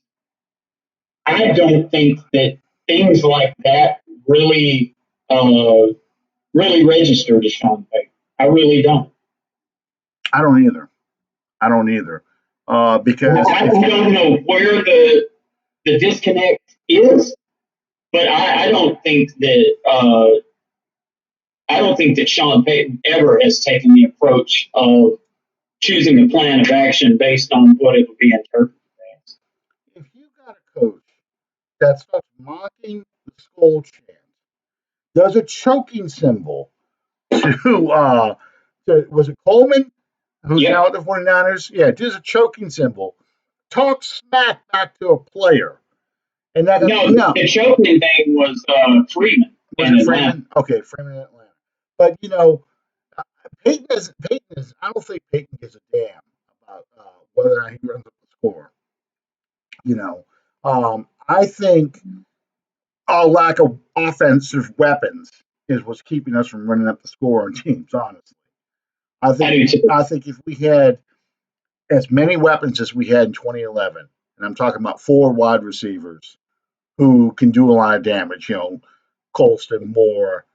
I don't think that things like that really register to Sean Payton. I really don't. I don't either. I don't either. Because I if don't know where the disconnect is, but I don't think that Sean Payton ever has taken the approach of choosing a plan of action based on what it will be interpreted as. if you got a coach that starts mocking the skull chant, does a choking symbol to was it Coleman who's now Yep. at the 49ers? Yeah, does a choking symbol, talk smack back to a player, and that No, no. the choking thing was Freeman Was in it Atlanta. Freeman? Okay, Freeman in Atlanta. But Peyton is. I don't think Peyton gives a damn about whether or not he runs up the score. I think our lack of offensive weapons is what's keeping us from running up the score on teams. Honestly, I I think do too. I think if we had as many weapons as we had in 2011, and I'm talking about four wide receivers who can do a lot of damage. Colston, Moore,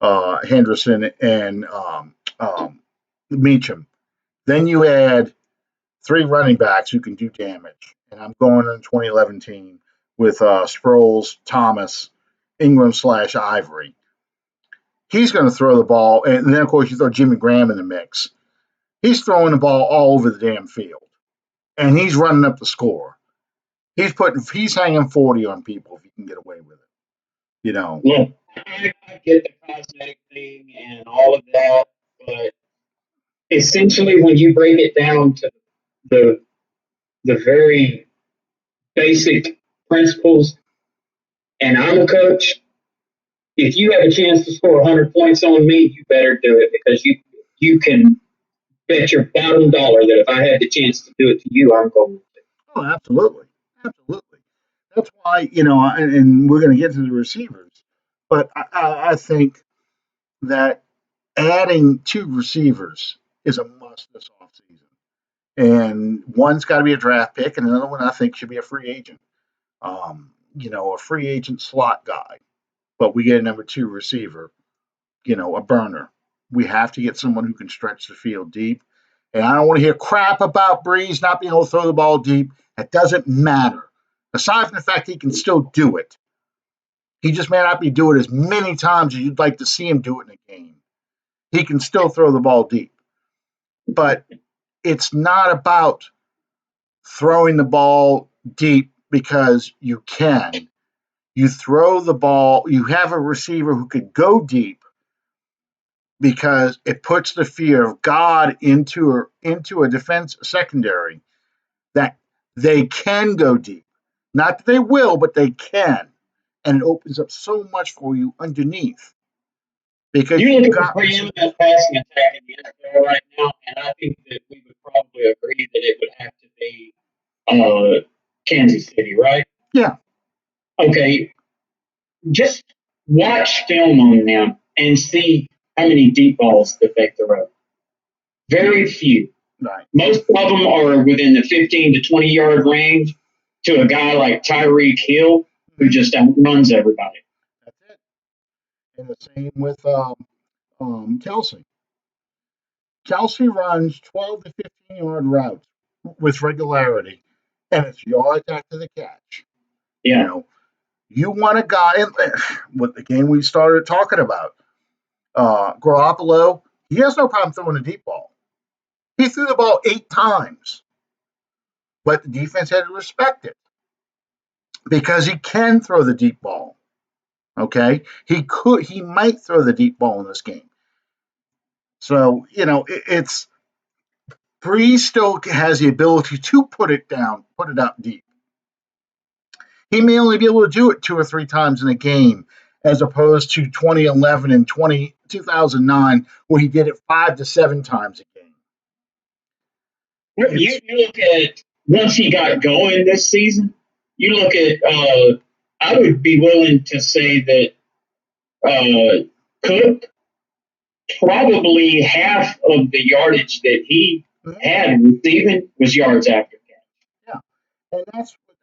Henderson, and Meacham. Then you add three running backs who can do damage. And I'm going on the 2011 team with Sproles, Thomas, Ingram / Ivory. He's going to throw the ball, and then of course you throw Jimmy Graham in the mix. He's throwing the ball all over the damn field, and he's running up the score. He's hanging 40 on people if he can get away with it. You know. Yeah, I get the cosmetic thing and all of that, but essentially, when you break it down to the the very basic principles, and I'm a coach, if you have a chance to score 100 points on me, you better do it because you can bet your bottom dollar that if I had the chance to do it to you, I'm going to. Oh, absolutely, absolutely. That's why and we're going to get to the receivers, but I think that adding two receivers is a must this offseason. And one's got to be a draft pick, and another one I think should be a free agent. A free agent slot guy, but we get a number two receiver, a burner. We have to get someone who can stretch the field deep. And I don't want to hear crap about Breeze not being able to throw the ball deep. That doesn't matter. Aside from the fact he can still do it, he just may not be doing it as many times as you'd like to see him do it in a game. He can still throw the ball deep. But it's not about throwing the ball deep because you can. You throw the ball, you have a receiver who could go deep because it puts the fear of God into a defense secondary that they can go deep. Not that they will, but they can. And it opens up so much for you underneath because You you've look at the got receivers. preeminent passing attack in the NFL right now, and I think that we would probably agree that it would have to be Kansas City, right? Yeah, Okay, just watch film on them and see how many deep balls that they throw. Very few. right. Most of them are within the 15 to 20-yard range to a guy like Tyreek Hill, who Mm-hmm. just outruns everybody. That's it. And the same with Kelsey. Kelsey runs 12 to 15-yard routes with regularity, and it's yards after the catch. You Yeah. know, you want a guy, and with the game we started talking about, Garoppolo, he has no problem throwing a deep ball. He threw the ball 8 times, but the defense had to respect it because he can throw the deep ball. Okay, he might throw the deep ball in this game. So it's Breeze still has the ability to put it down, put it out deep. He may only be able to do it 2 or 3 times in a game, as opposed to 2011 and 2009, where he did it 5 to 7 times a game. You look at once he got going this season, you look at, I would be willing to say that Cook, probably half of the yardage that he had receiving was yards after catch. Yeah, and that's what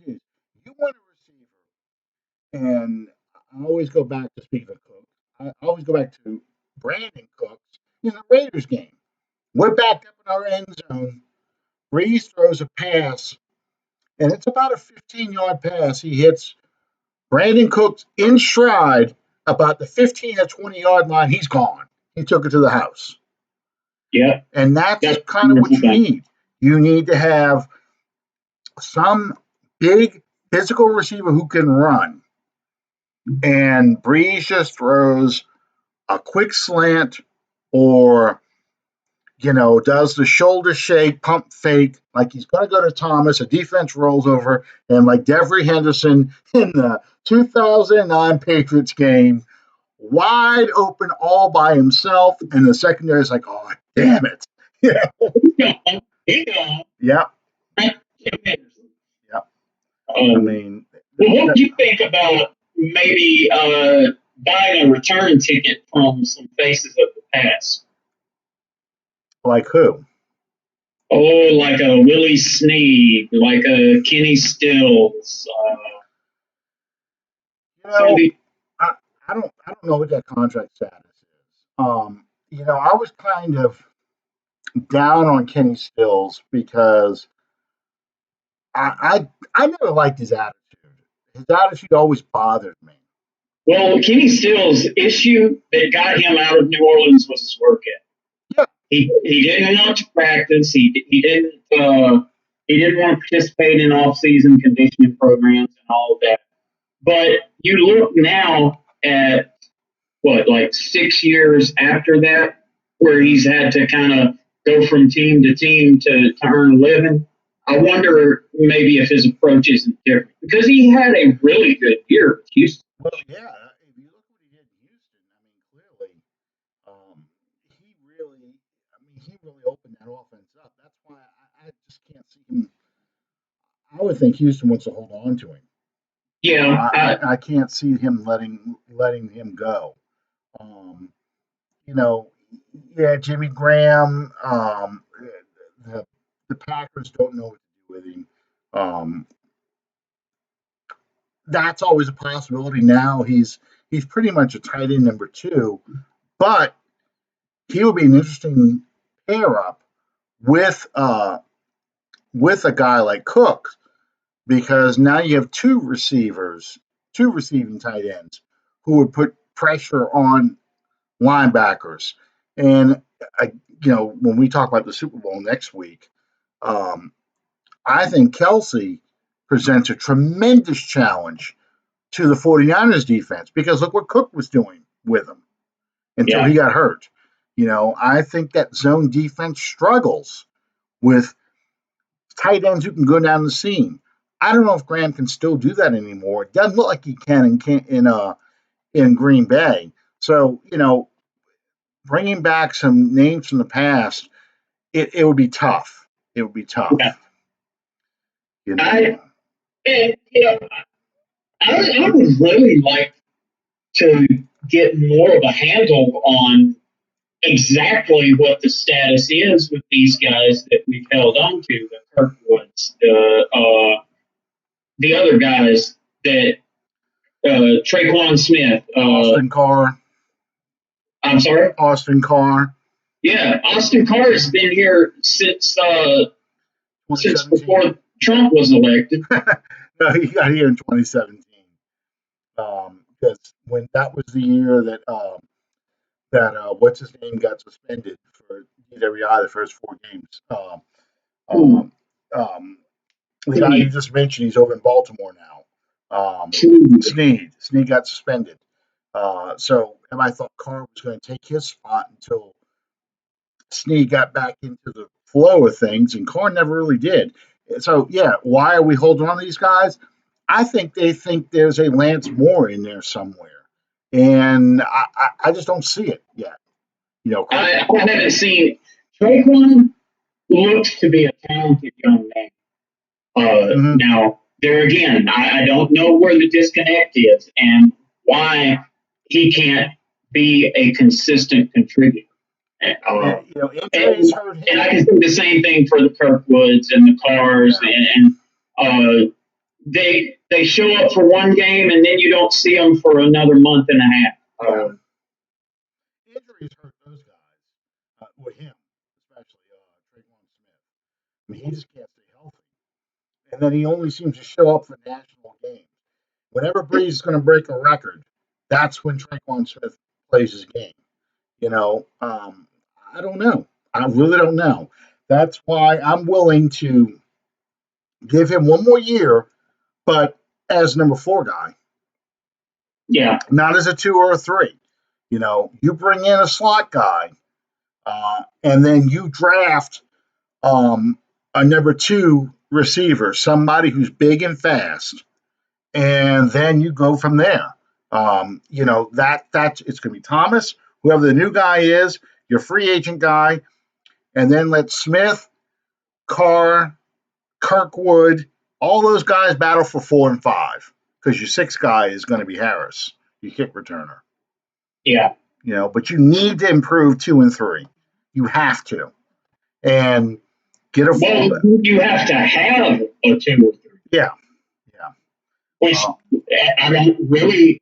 it is. You want a receiver, and I always go back to speaking of Cook. I always go back to Brandon Cooks in the Raiders game. We're backed up our end zone. Breeze throws a pass, and it's about a 15-yard pass. He hits Brandon Cooks in stride about the 15 or 20-yard line. He's gone. He took it to the house. Yeah. And that's kind of what you need. You need to have some big physical receiver who can run. And Breeze just throws a quick slant or, does the shoulder shake, pump fake, like he's going to go to Thomas. A defense rolls over, and like Devery Henderson in the 2009 Patriots game, wide open all by himself, and the secondary is like, oh, damn it. Yeah. Yeah. Yeah. I mean, well, what do you think about maybe buying a return ticket from some faces of the past? Like who? Oh, like a Willie Snead, like a Kenny Stills. I don't know what that contract status is. I was kind of down on Kenny Stills because I never liked his attitude. His attitude always bothered me. Well, Kenny Stills' issue that got him out of New Orleans was his work ethic. Yeah. He didn't want to practice. He didn't want to participate in off-season conditioning programs and all of that. But you look now at like 6 years after that, where he's had to kind of go from team to team to earn a living. I wonder maybe if his approach isn't different because he had a really good year with Houston. Well, yeah. If you look what he did in Houston, clearly, he really opened that offense up. That's why I just can't see him. I would think Houston wants to hold on to him. Yeah, I can't see him letting him go. Jimmy Graham. The Packers don't know what to do with him. That's always a possibility. Now he's pretty much a tight end number 2, but he will be an interesting pair up with a guy like Cook because now you have two receiving tight ends who would put pressure on linebackers. And when we talk about the Super Bowl next week, I think Kelsey presents a tremendous challenge to the 49ers defense because look what Cook was doing with him until he got hurt. I think that zone defense struggles with tight ends who can go down the seam. I don't know if Graham can still do that anymore. It doesn't look like he can in Green Bay. So, bringing back some names from the past, it would be tough. It would be tough. Yeah. I would really like to get more of a handle on exactly what the status is with these guys that we've held on to, the Kirkwoods, the other guys that Traquan Smith, Austin Carr. I'm sorry, Austin Carr. Yeah, Austin Carr has been here since before Trump was elected. No, he got here in 2017. Because when that was the year that what's his name got suspended for DWI the first 4 games. The guy you just mentioned, he's over in Baltimore now. Snead got suspended. So I thought Carr was going to take his spot until Snead got back into the flow of things, and Carr never really did. So, why are we holding on to these guys? I think they think there's a Lance Moore in there somewhere, and I just don't see it yet. I haven't seen Traquan looks to be a talented young man. Now, there again, I don't know where the disconnect is and why he can't be a consistent contributor. And I can do the same thing for the Kirkwoods and the Cars, and they show up for one game and then you don't see them for another month and a half. Injuries hurt those guys with him, especially I mean, he just can't stay healthy. And then he only seems to show up for national games. Whenever Breeze is going to break a record, that's when Tre'Quan Smith plays his game. You know, I don't know. I really don't know. That's why I'm willing to give him one more year, but as number 4 guy, Yeah. not as a 2 or a 3. You know, you bring in a slot guy, and then you draft a number 2 receiver, somebody who's big and fast, and then you go from there. You know, that's it's going to be Thomas, whoever the new guy is, your free agent guy, and then let Smith, Carr, Kirkwood, all those guys battle for 4 and 5 because your 6 guy is going to be Harris, your kick returner. Yeah. You know, but you need to improve 2 and 3. You have to, and get a fullback. Well, you have to have a 2 or 3. Yeah, yeah. Which I don't really,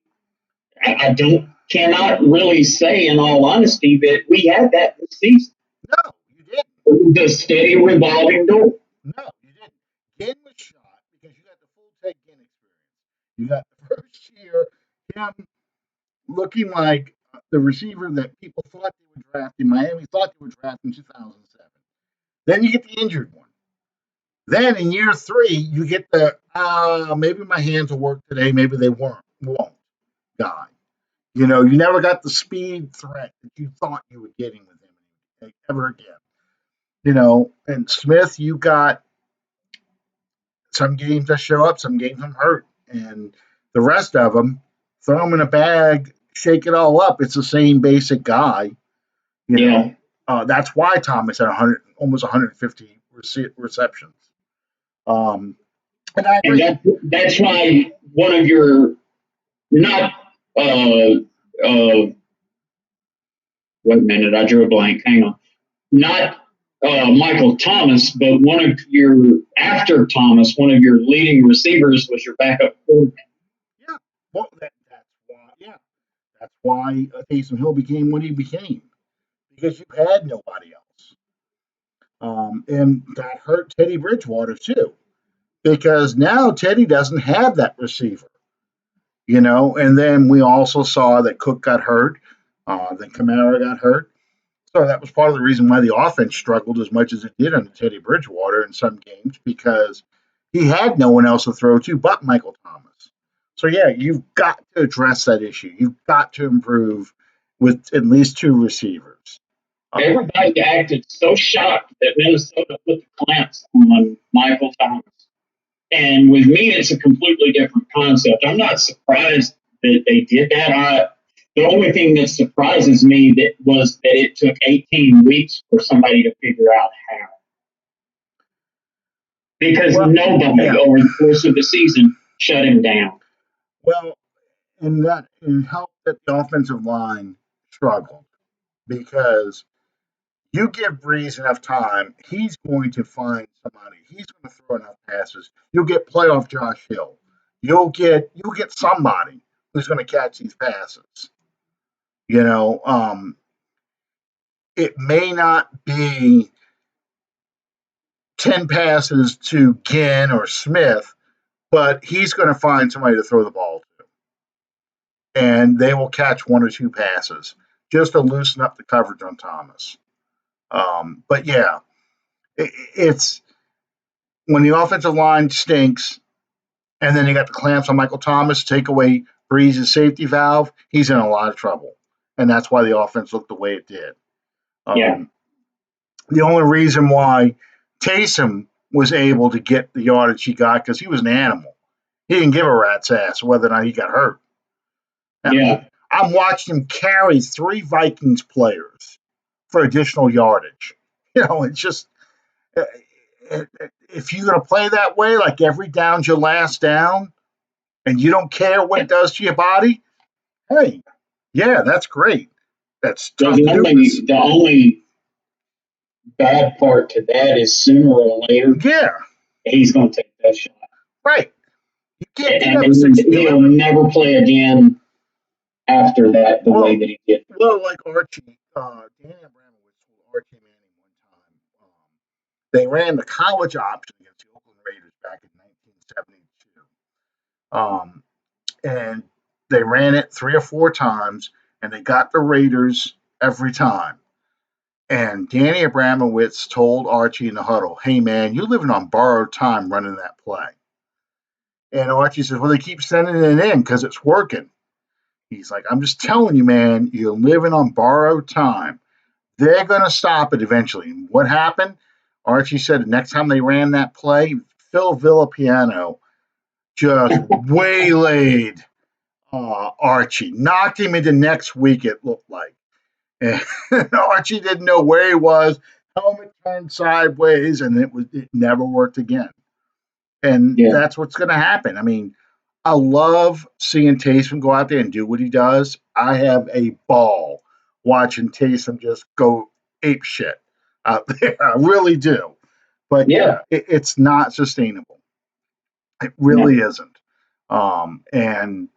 I don't, cannot really say in all honesty that we had that this season. No, you didn't. The steady revolving door. No, you didn't. Ginn was shot because you got the full Ted Ginn experience. You got the first year, him looking like the receiver that people thought they would draft in Miami, thought they would draft in 2007. Then you get the injured one. Then in year 3, you get the maybe my hands will work today, maybe they won't guy. You know, you never got the speed threat that you thought you were getting with him ever again. You know, and Smith, you got some games that show up, some games I'm hurt, and the rest of them, throw them in a bag, shake it all up. It's the same basic guy. You know, that's why Thomas had 100, almost 150 receptions. And I agree. And that's why one of your, not, wait a minute, I drew a blank. Hang on. Not Michael Thomas, but one of your, after Thomas, one of your leading receivers was your backup quarterback. Yeah, well, that's why. Yeah, that's why Taysom Hill became what he became because you had nobody else, and that hurt Teddy Bridgewater too because now Teddy doesn't have that receiver. You know, and then we also saw that Cook got hurt, then Kamara got hurt. So that was part of the reason why the offense struggled as much as it did under Teddy Bridgewater in some games because he had no one else to throw to but Michael Thomas. So yeah, you've got to address that issue. You've got to improve with at least 2 receivers. Everybody acted so shocked that Minnesota put the clamps on Michael Thomas. And with me, it's a completely different concept. I'm not surprised that they did that. The only thing that surprises me was that it took 18 weeks for somebody to figure out how. Because nobody over the course of the season shut him down. Well, and that helped that the offensive line struggled because you give Breeze enough time, he's going to find somebody. He's going to throw enough passes. You'll get playoff Josh Hill. You'll get somebody who's going to catch these passes. You know, it may not be 10 passes to Ginn or Smith, but he's going to find somebody to throw the ball to. And they will catch 1 or 2 passes just to loosen up the coverage on Thomas. But yeah, it's when the offensive line stinks, and then you got the clamps on Michael Thomas, take away Breeze's safety valve, he's in a lot of trouble. And that's why the offense looked the way it did. The only reason why Taysom was able to get the yardage he got because he was an animal. He didn't give a rat's ass whether or not he got hurt. I mean, I'm watching him carry 3 Vikings players for additional yardage. You know, it's just if you're going to play that way, like every down's your last down, and you don't care what it does to your body, hey, yeah, that's great. That's tough to do. The only bad part to that is sooner or later, he's going to take that shot. Right. You can't and he'll never play again after that the way that he did. Well, like Archie, Danny Abramowitz told Archie Manning one time They ran the college option against the Oakland Raiders back in 1972. And they ran it 3 or 4 times, and they got the Raiders every time. And Danny Abramowitz told Archie in the huddle, "Hey, man, you're living on borrowed time running that play." And Archie says, "Well, they keep sending it in because it's working." He's like, "I'm just telling you, man, you're living on borrowed time. They're going to stop it eventually." And what happened? Archie said the next time they ran that play, Phil Villapiano just waylaid Archie, knocked him into next week, it looked like. And Archie didn't know where he was. Helmet turned sideways, and it never worked again. And that's what's going to happen. I mean, I love seeing Taysom go out there and do what he does. I have a ball watching Taysom just go ape shit out there. I really do. But it's not sustainable. It really isn't. And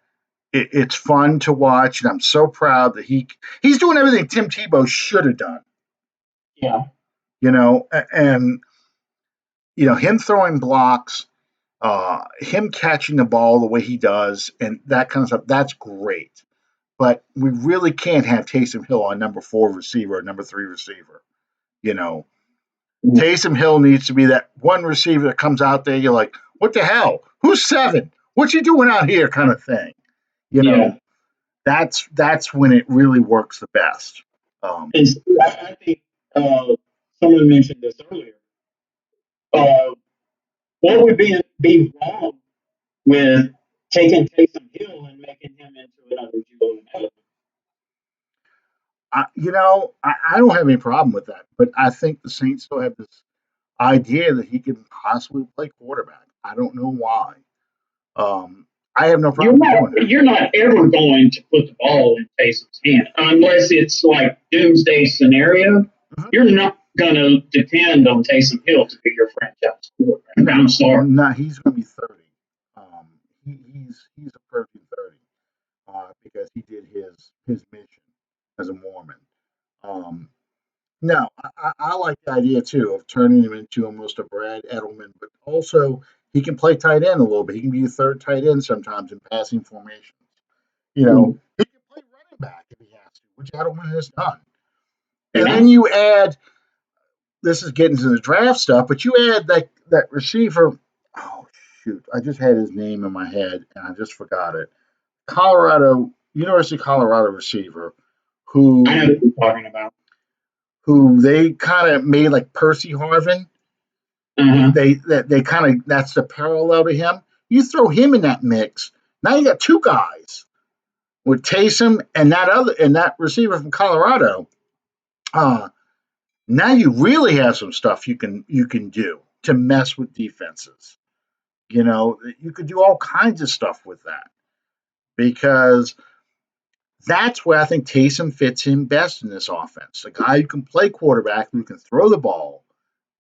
it's fun to watch, and I'm so proud that he's doing everything Tim Tebow should have done. Yeah. And him throwing blocks, him catching the ball the way he does, and that kind of stuff. That's great. But we really can't have Taysom Hill on number 4 receiver or number 3 receiver. Taysom Hill needs to be that one receiver that comes out there. You're like, what the hell? Who's 7? What's he doing out here? Kind of thing. That's when it really works the best. And I think someone mentioned this earlier. What would be wrong with taking Taysom Hill and making him into another Julian Edelman? I don't have any problem with that, but I think the Saints still have this idea that he can possibly play quarterback. I don't know why. I have no problem doing that. You're not ever going to put the ball in Taysom's hand unless it's like doomsday scenario. Mm-hmm. You're not going to depend on Taysom Hill to be your franchise quarterback. No, I'm sorry. No, he's going to be 30. He's approaching 30 because he did his mission as a Mormon. No, I like the idea too of turning him into almost a Brad Edelman, but also he can play tight end a little bit. He can be a third tight end sometimes in passing formations. He can play running back if he has to, which Edelman has done. And then you add, this is getting to the draft stuff, but you add that receiver. Oh shoot, I just had his name in my head and I just forgot it. University of Colorado receiver who I know what you're talking about. Who they kind of made like Percy Harvin. Mm-hmm. They kind of, that's the parallel to him. You throw him in that mix, now you got 2 guys with Taysom and that receiver from Colorado. Now you really have some stuff you can do to mess with defenses. You could do all kinds of stuff with that because that's where I think Taysom fits in best in this offense. The guy who can play quarterback, who can throw the ball,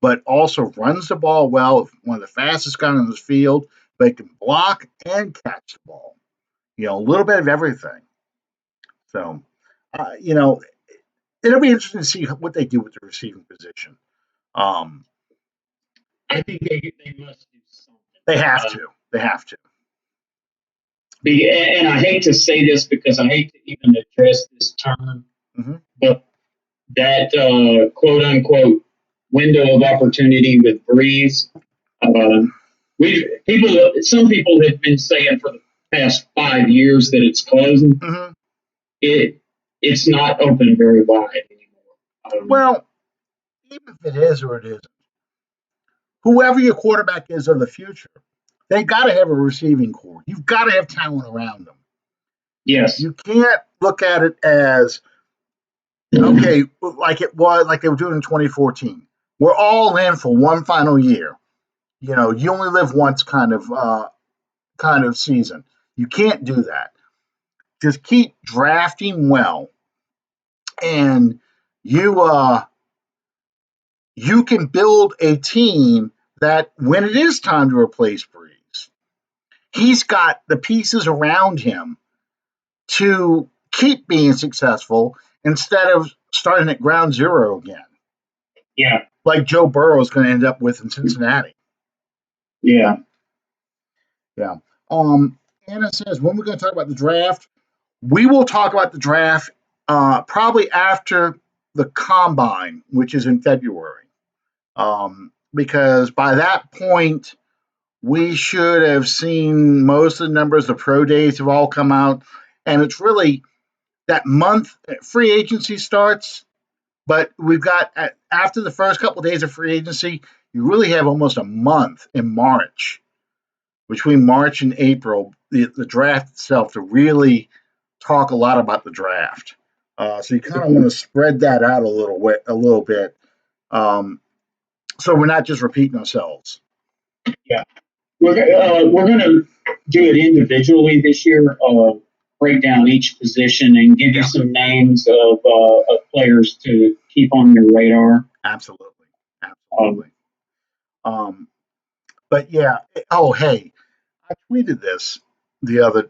but also runs the ball well, one of the fastest guys on the field, but can block and catch the ball. A little bit of everything. So, it'll be interesting to see what they do with the receiving position. I think they must do something. They have to. They have to. And I hate to say this because I hate to even address this term, but that quote unquote window of opportunity with Breeze, some people have been saying for the past 5 years that it's closing. Mm-hmm. It's not open very wide anymore. Well, even if it is or it isn't, whoever your quarterback is of the future, they got to have a receiving core. You've got to have talent around them. Yes. You can't look at it as, okay, like they were doing in 2014. We're all in for one final year. You only live once kind of season. You can't do that. Just keep drafting well, and you can build a team that when it is time to replace Breeze, he's got the pieces around him to keep being successful instead of starting at ground zero again. Yeah. like Joe Burrow is going to end up with in Cincinnati. Yeah. Yeah. Anna says, when we're going to talk about the draft, we will talk about the draft probably after the combine, which is in February. Because by that point, we should have seen most of the numbers. The pro days have all come out. And it's really that month free agency starts. But we've got, after the first couple of days of free agency, you really have almost a month in March, between March and April, the draft itself, to really talk a lot about the draft. So you kind of want to spread that out a little bit, so we're not just repeating ourselves. Yeah. We're going to do it individually this year, break down each position and give you some names of players to keep on your radar. Absolutely. But yeah. Oh, hey, I tweeted this the other.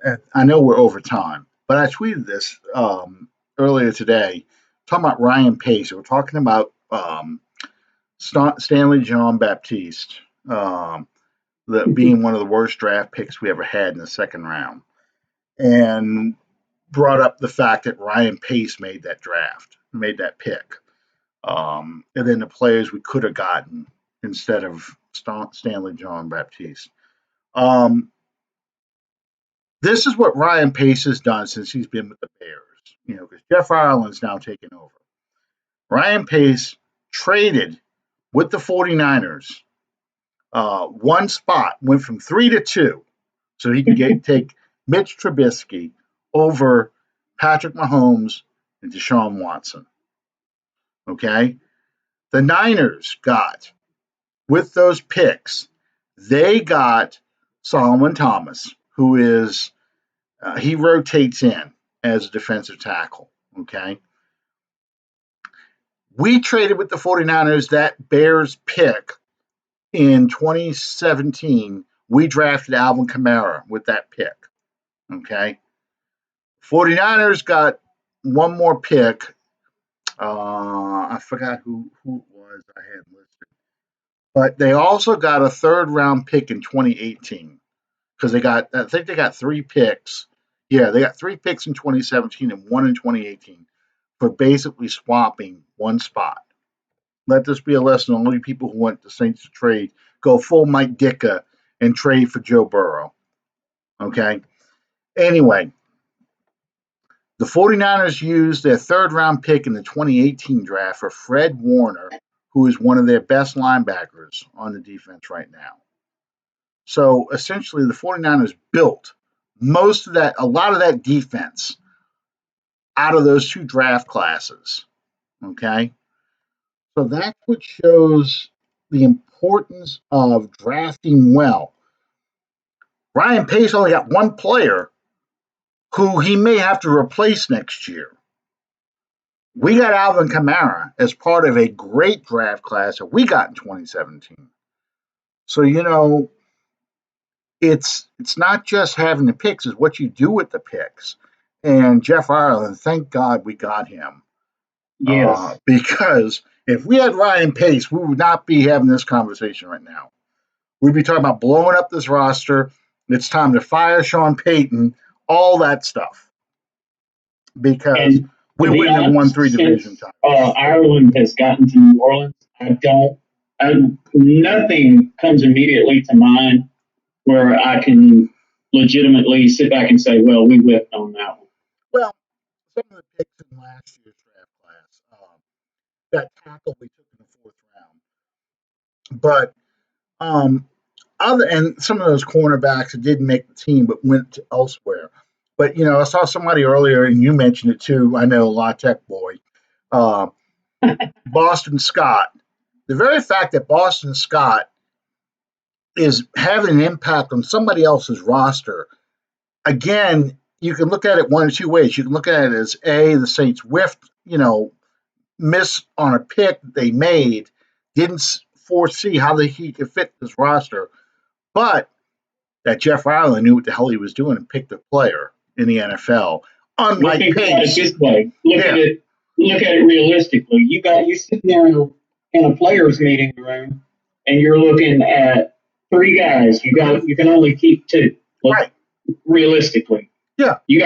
And I know we're over time, but I tweeted this earlier today, talking about Ryan Pace. We're talking about Stanley Jean Baptiste, being one of the worst draft picks we ever had in the second round, and brought up the fact that Ryan Pace made that pick, and then the players we could have gotten instead of Stanley Jean Baptiste. This is what Ryan Pace has done since he's been with the Bears, because Jeff Ireland's now taken over. Ryan Pace traded with the 49ers. One spot went from 3 to 2, so he could take Mitch Trubisky over Patrick Mahomes and Deshaun Watson. Okay? The Niners got, with those picks, they got Solomon Thomas, who is, he rotates in as a defensive tackle. Okay? We traded with the 49ers that Bears pick in 2017. We drafted Alvin Kamara with that pick. Okay? 49ers got one more pick. I forgot who it was I had listed. But they also got a third round pick in 2018, because I think they got 3 picks. Yeah, they got 3 picks in 2017 and 1 in 2018 for basically swapping one spot. Let this be a lesson to all you people who want the Saints to trade. Go full Mike Ditka and trade for Joe Burrow. Okay? Anyway, the 49ers used their third round pick in the 2018 draft for Fred Warner, who is one of their best linebackers on the defense right now. So essentially, the 49ers built a lot of that defense out of those 2 draft classes. Okay? So that's what shows the importance of drafting well. Ryan Pace only got one player who he may have to replace next year. We got Alvin Kamara as part of a great draft class that we got in 2017. So, it's not just having the picks, it's what you do with the picks. And Jeff Ireland, thank God we got him. Yes. Because if we had Ryan Pace, we would not be having this conversation right now. We'd be talking about blowing up this roster. It's time to fire Sean Payton, all that stuff. Because we wouldn't have won 3 division titles. Ireland has gotten to New Orleans. Nothing comes immediately to mind where I can legitimately sit back and say, well, we whipped on that one. Well, some of the picks in last year's draft class, that tackle we took in the 4th round. But and some of those cornerbacks that didn't make the team but went to elsewhere. But I saw somebody earlier, and you mentioned it too. I know, La Tech boy, Boston Scott. The very fact that Boston Scott is having an impact on somebody else's roster, again, you can look at it one of 2 ways. You can look at it as the Saints whiffed, miss on a pick they made, didn't foresee how he could fit this roster, but that Jeff Ireland knew what the hell he was doing and picked a player in the NFL. Unlike Pace. This way. Look at it realistically. You sitting there in a players meeting room, and you're looking at three guys. You can only keep two. Right. Realistically, Yeah. You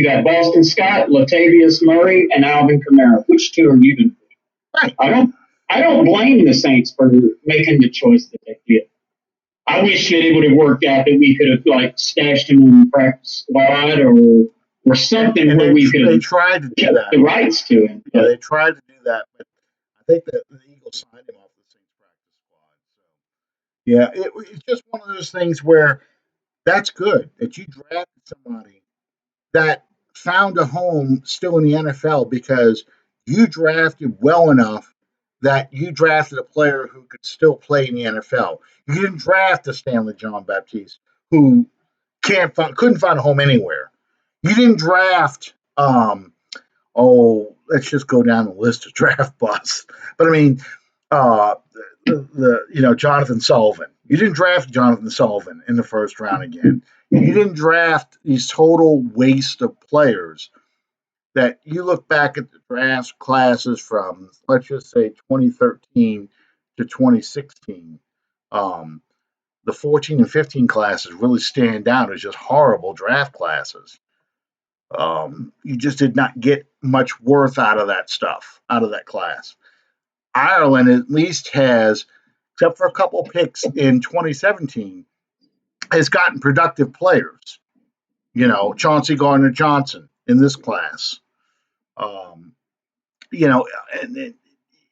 got Boston Scott, Latavius Murray, and Alvin Kamara. Which two are you going to pick? Right. I don't blame the Saints for making the choice that they did. I wish that it would have worked out that we could have stashed him on the practice squad or something and where we could they have tried to do kept that. the rights to him. Yeah, they tried to do that, but I think that the Eagles signed him off the Saints practice squad. So yeah, it's just one of those things where that's good that you drafted somebody that found a home still in the NFL because you drafted well enough that you drafted a player who could still play in the NFL. You didn't draft a Stanley John Baptiste who couldn't find a home anywhere. You didn't draft let's just go down the list of draft busts. But I mean, uh, Jonathan Sullivan. You didn't draft Jonathan Sullivan in the first round again. You didn't draft these total waste of players that you look back at the draft classes from, let's just say 2013 to 2016. Um, the 14 and 15 classes really stand out as just horrible draft classes. You just did not get much worth out of that stuff, out of that class. Ireland at least has, except for a couple picks in 2017, has gotten productive players. Chauncey Gardner Johnson in this class. Um, and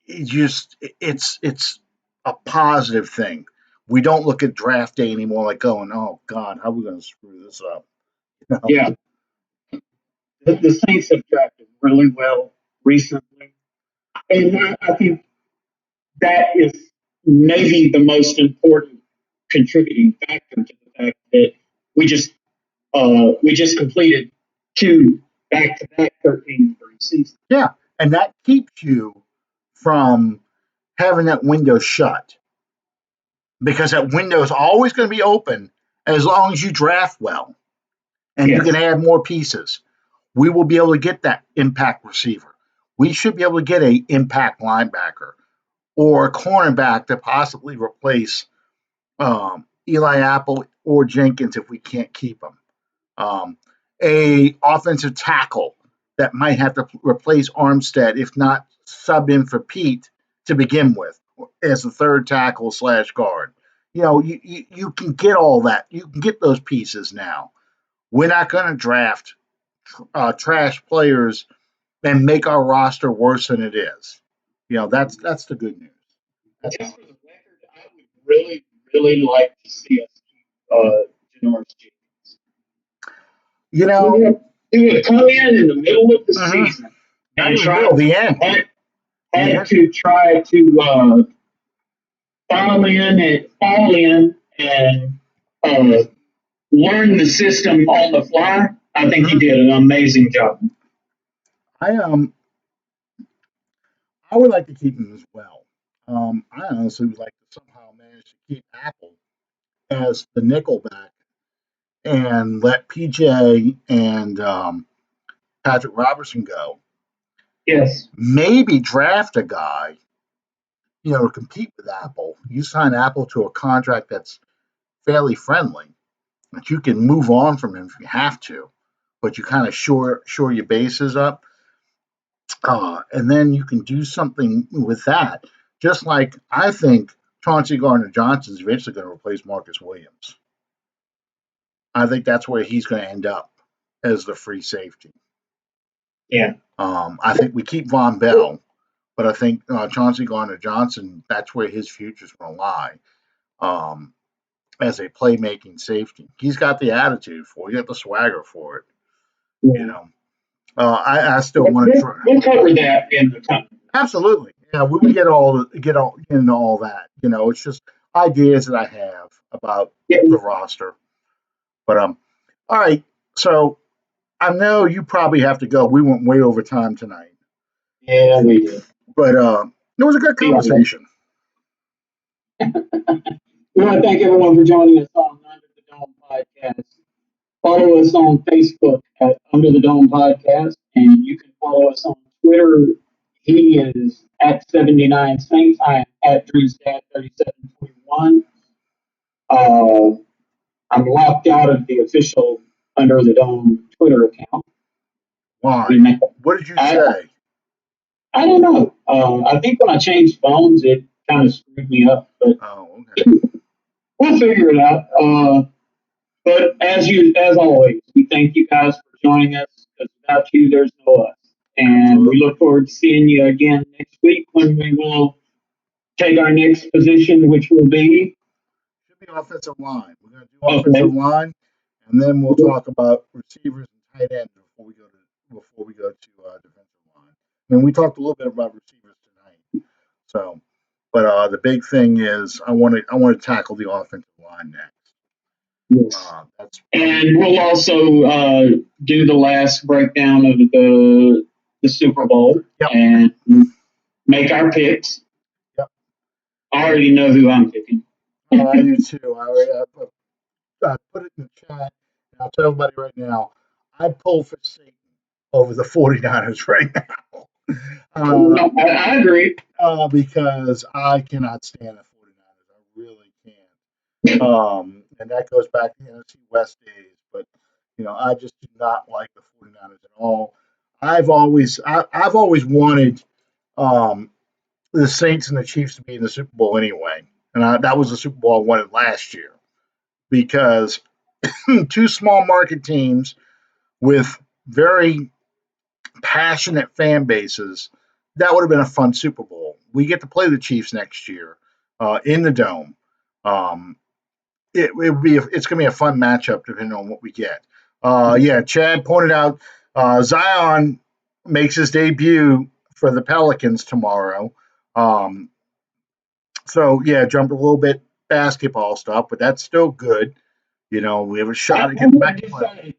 it's a positive thing. We don't look at draft day anymore like going, oh God, how are we going to screw this up? Yeah, the Saints have drafted really well recently, and I think that is maybe the most important contributing factor to the fact that we just we just completed two back-to-back 13-3 seasons. Yeah, and that keeps you from having that window shut because that window is always going to be open as long as you draft well and you can add more pieces. We will be able to get that impact receiver. We should be able to get a impact linebacker or a cornerback to possibly replace Eli Apple or Jenkins if we can't keep them. A offensive tackle that might have to replace Armstead, if not sub in for Pete to begin with, as the third tackle / guard. You can get all that. You can get those pieces now. We're not going to draft trash players and make our roster worse than it is. That's the good news. Just for the record, I would really, really like to see us keep Janoris Jenkins. He would come in the middle of the season and try the end. Had to try to fall in and learn the system on the fly. I think he did an amazing job. I would like to keep him as well. I honestly would like to somehow manage to keep Apple as the nickelback and let PJ and Patrick Robertson go. Yes. Maybe draft a guy, to compete with Apple. You sign Apple to a contract that's fairly friendly, that you can move on from him if you have to, but you kind of shore your bases up. And then you can do something with that. Just like I think Chauncey Gardner Johnson is eventually going to replace Marcus Williams. I think that's where he's going to end up as the free safety. Yeah. I think we keep Von Bell, but I think Chauncey Gardner Johnson, that's where his future is going to lie as a playmaking safety. He's got the attitude for it. He got the swagger for it. Yeah. I still want to try. We'll cover that in the time. Absolutely. Yeah, we would get into all that. It's just ideas that I have about the roster. But all right. So I know you probably have to go. We went way over time tonight. Yeah, we did. But it was a good conversation. We want to thank everyone for joining us on Under the Dome podcast. Follow us on Facebook at Under the Dome podcast, and you can follow us on Twitter. He is at 79 Saints. I am at Drew's Dad 3741. Uh, I'm locked out of the official Under the Dome Twitter account. Why? What did you say? I don't know. I think when I changed phones, it kind of screwed me up, but okay. We'll figure it out. But as always, we thank you guys for joining us. Because without you, there's no us. And we look forward to seeing you again next week when we will take our next position, which will be should be offensive line. We're going to do offensive line, and then we'll talk about receivers and tight ends before we go to defensive line. I mean, we talked a little bit about receivers tonight. So, but the big thing is I want to tackle the offensive line next. Yes. And we'll also do the last breakdown of the Super Bowl and make our picks. Yep. I already know who I'm picking. I do too. I put it in the chat, and I'll tell everybody right now, I pull for Satan over the 49ers right now. I agree. Because I cannot stand the 49ers. I really can't. And that goes back to the NFC West days. But, I just do not like the 49ers at all. I've always wanted the Saints and the Chiefs to be in the Super Bowl anyway. And that was the Super Bowl I wanted last year. Because two small market teams with very passionate fan bases, that would have been a fun Super Bowl. We get to play the Chiefs next year in the Dome. It's going to be a fun matchup depending on what we get. Chad pointed out Zion makes his debut for the Pelicans tomorrow. Jump a little bit basketball stuff, but that's still good. We have a shot to get back. I'm going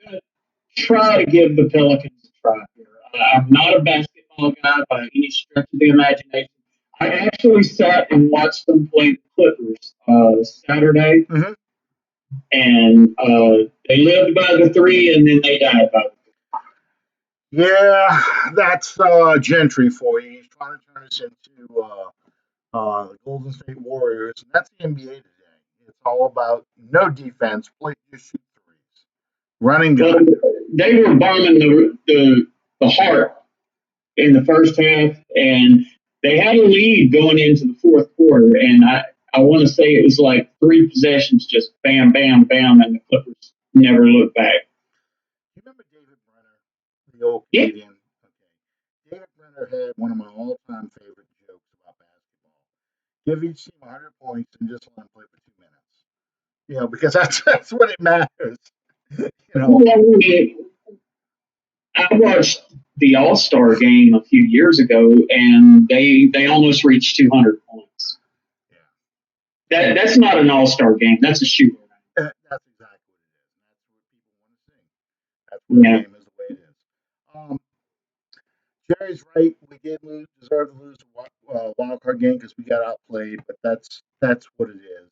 to try to give the Pelicans a try here. I'm not a basketball guy by any stretch of the imagination. I actually sat and watched them play the Clippers Saturday, and they lived by the three, and then they died by the three. Yeah, that's Gentry for you. He's trying to turn us into the Golden State Warriors, and that's the NBA today. It's all about no defense, just shoot threes, running gun. They were bombing the heart in the first half, and they had a lead going into the fourth quarter, and I want to say it was like three possessions, just bam, bam, bam, and the Clippers never looked back. You remember David Brenner, the old Canadian? Okay. David Brenner had one of my all-time favorite jokes about basketball. Give each team 100 points and just let them play for 2 minutes. Because that's what it matters. I watched the All-Star game a few years ago, and they almost reached 200 points. Yeah. That's not an All-Star game. That's a shooter. That's exactly what it is. That's what people want to see. That's what the game is the way it is. Jerry's right. We did deserve to lose the wild card game because we got outplayed, but that's what it is.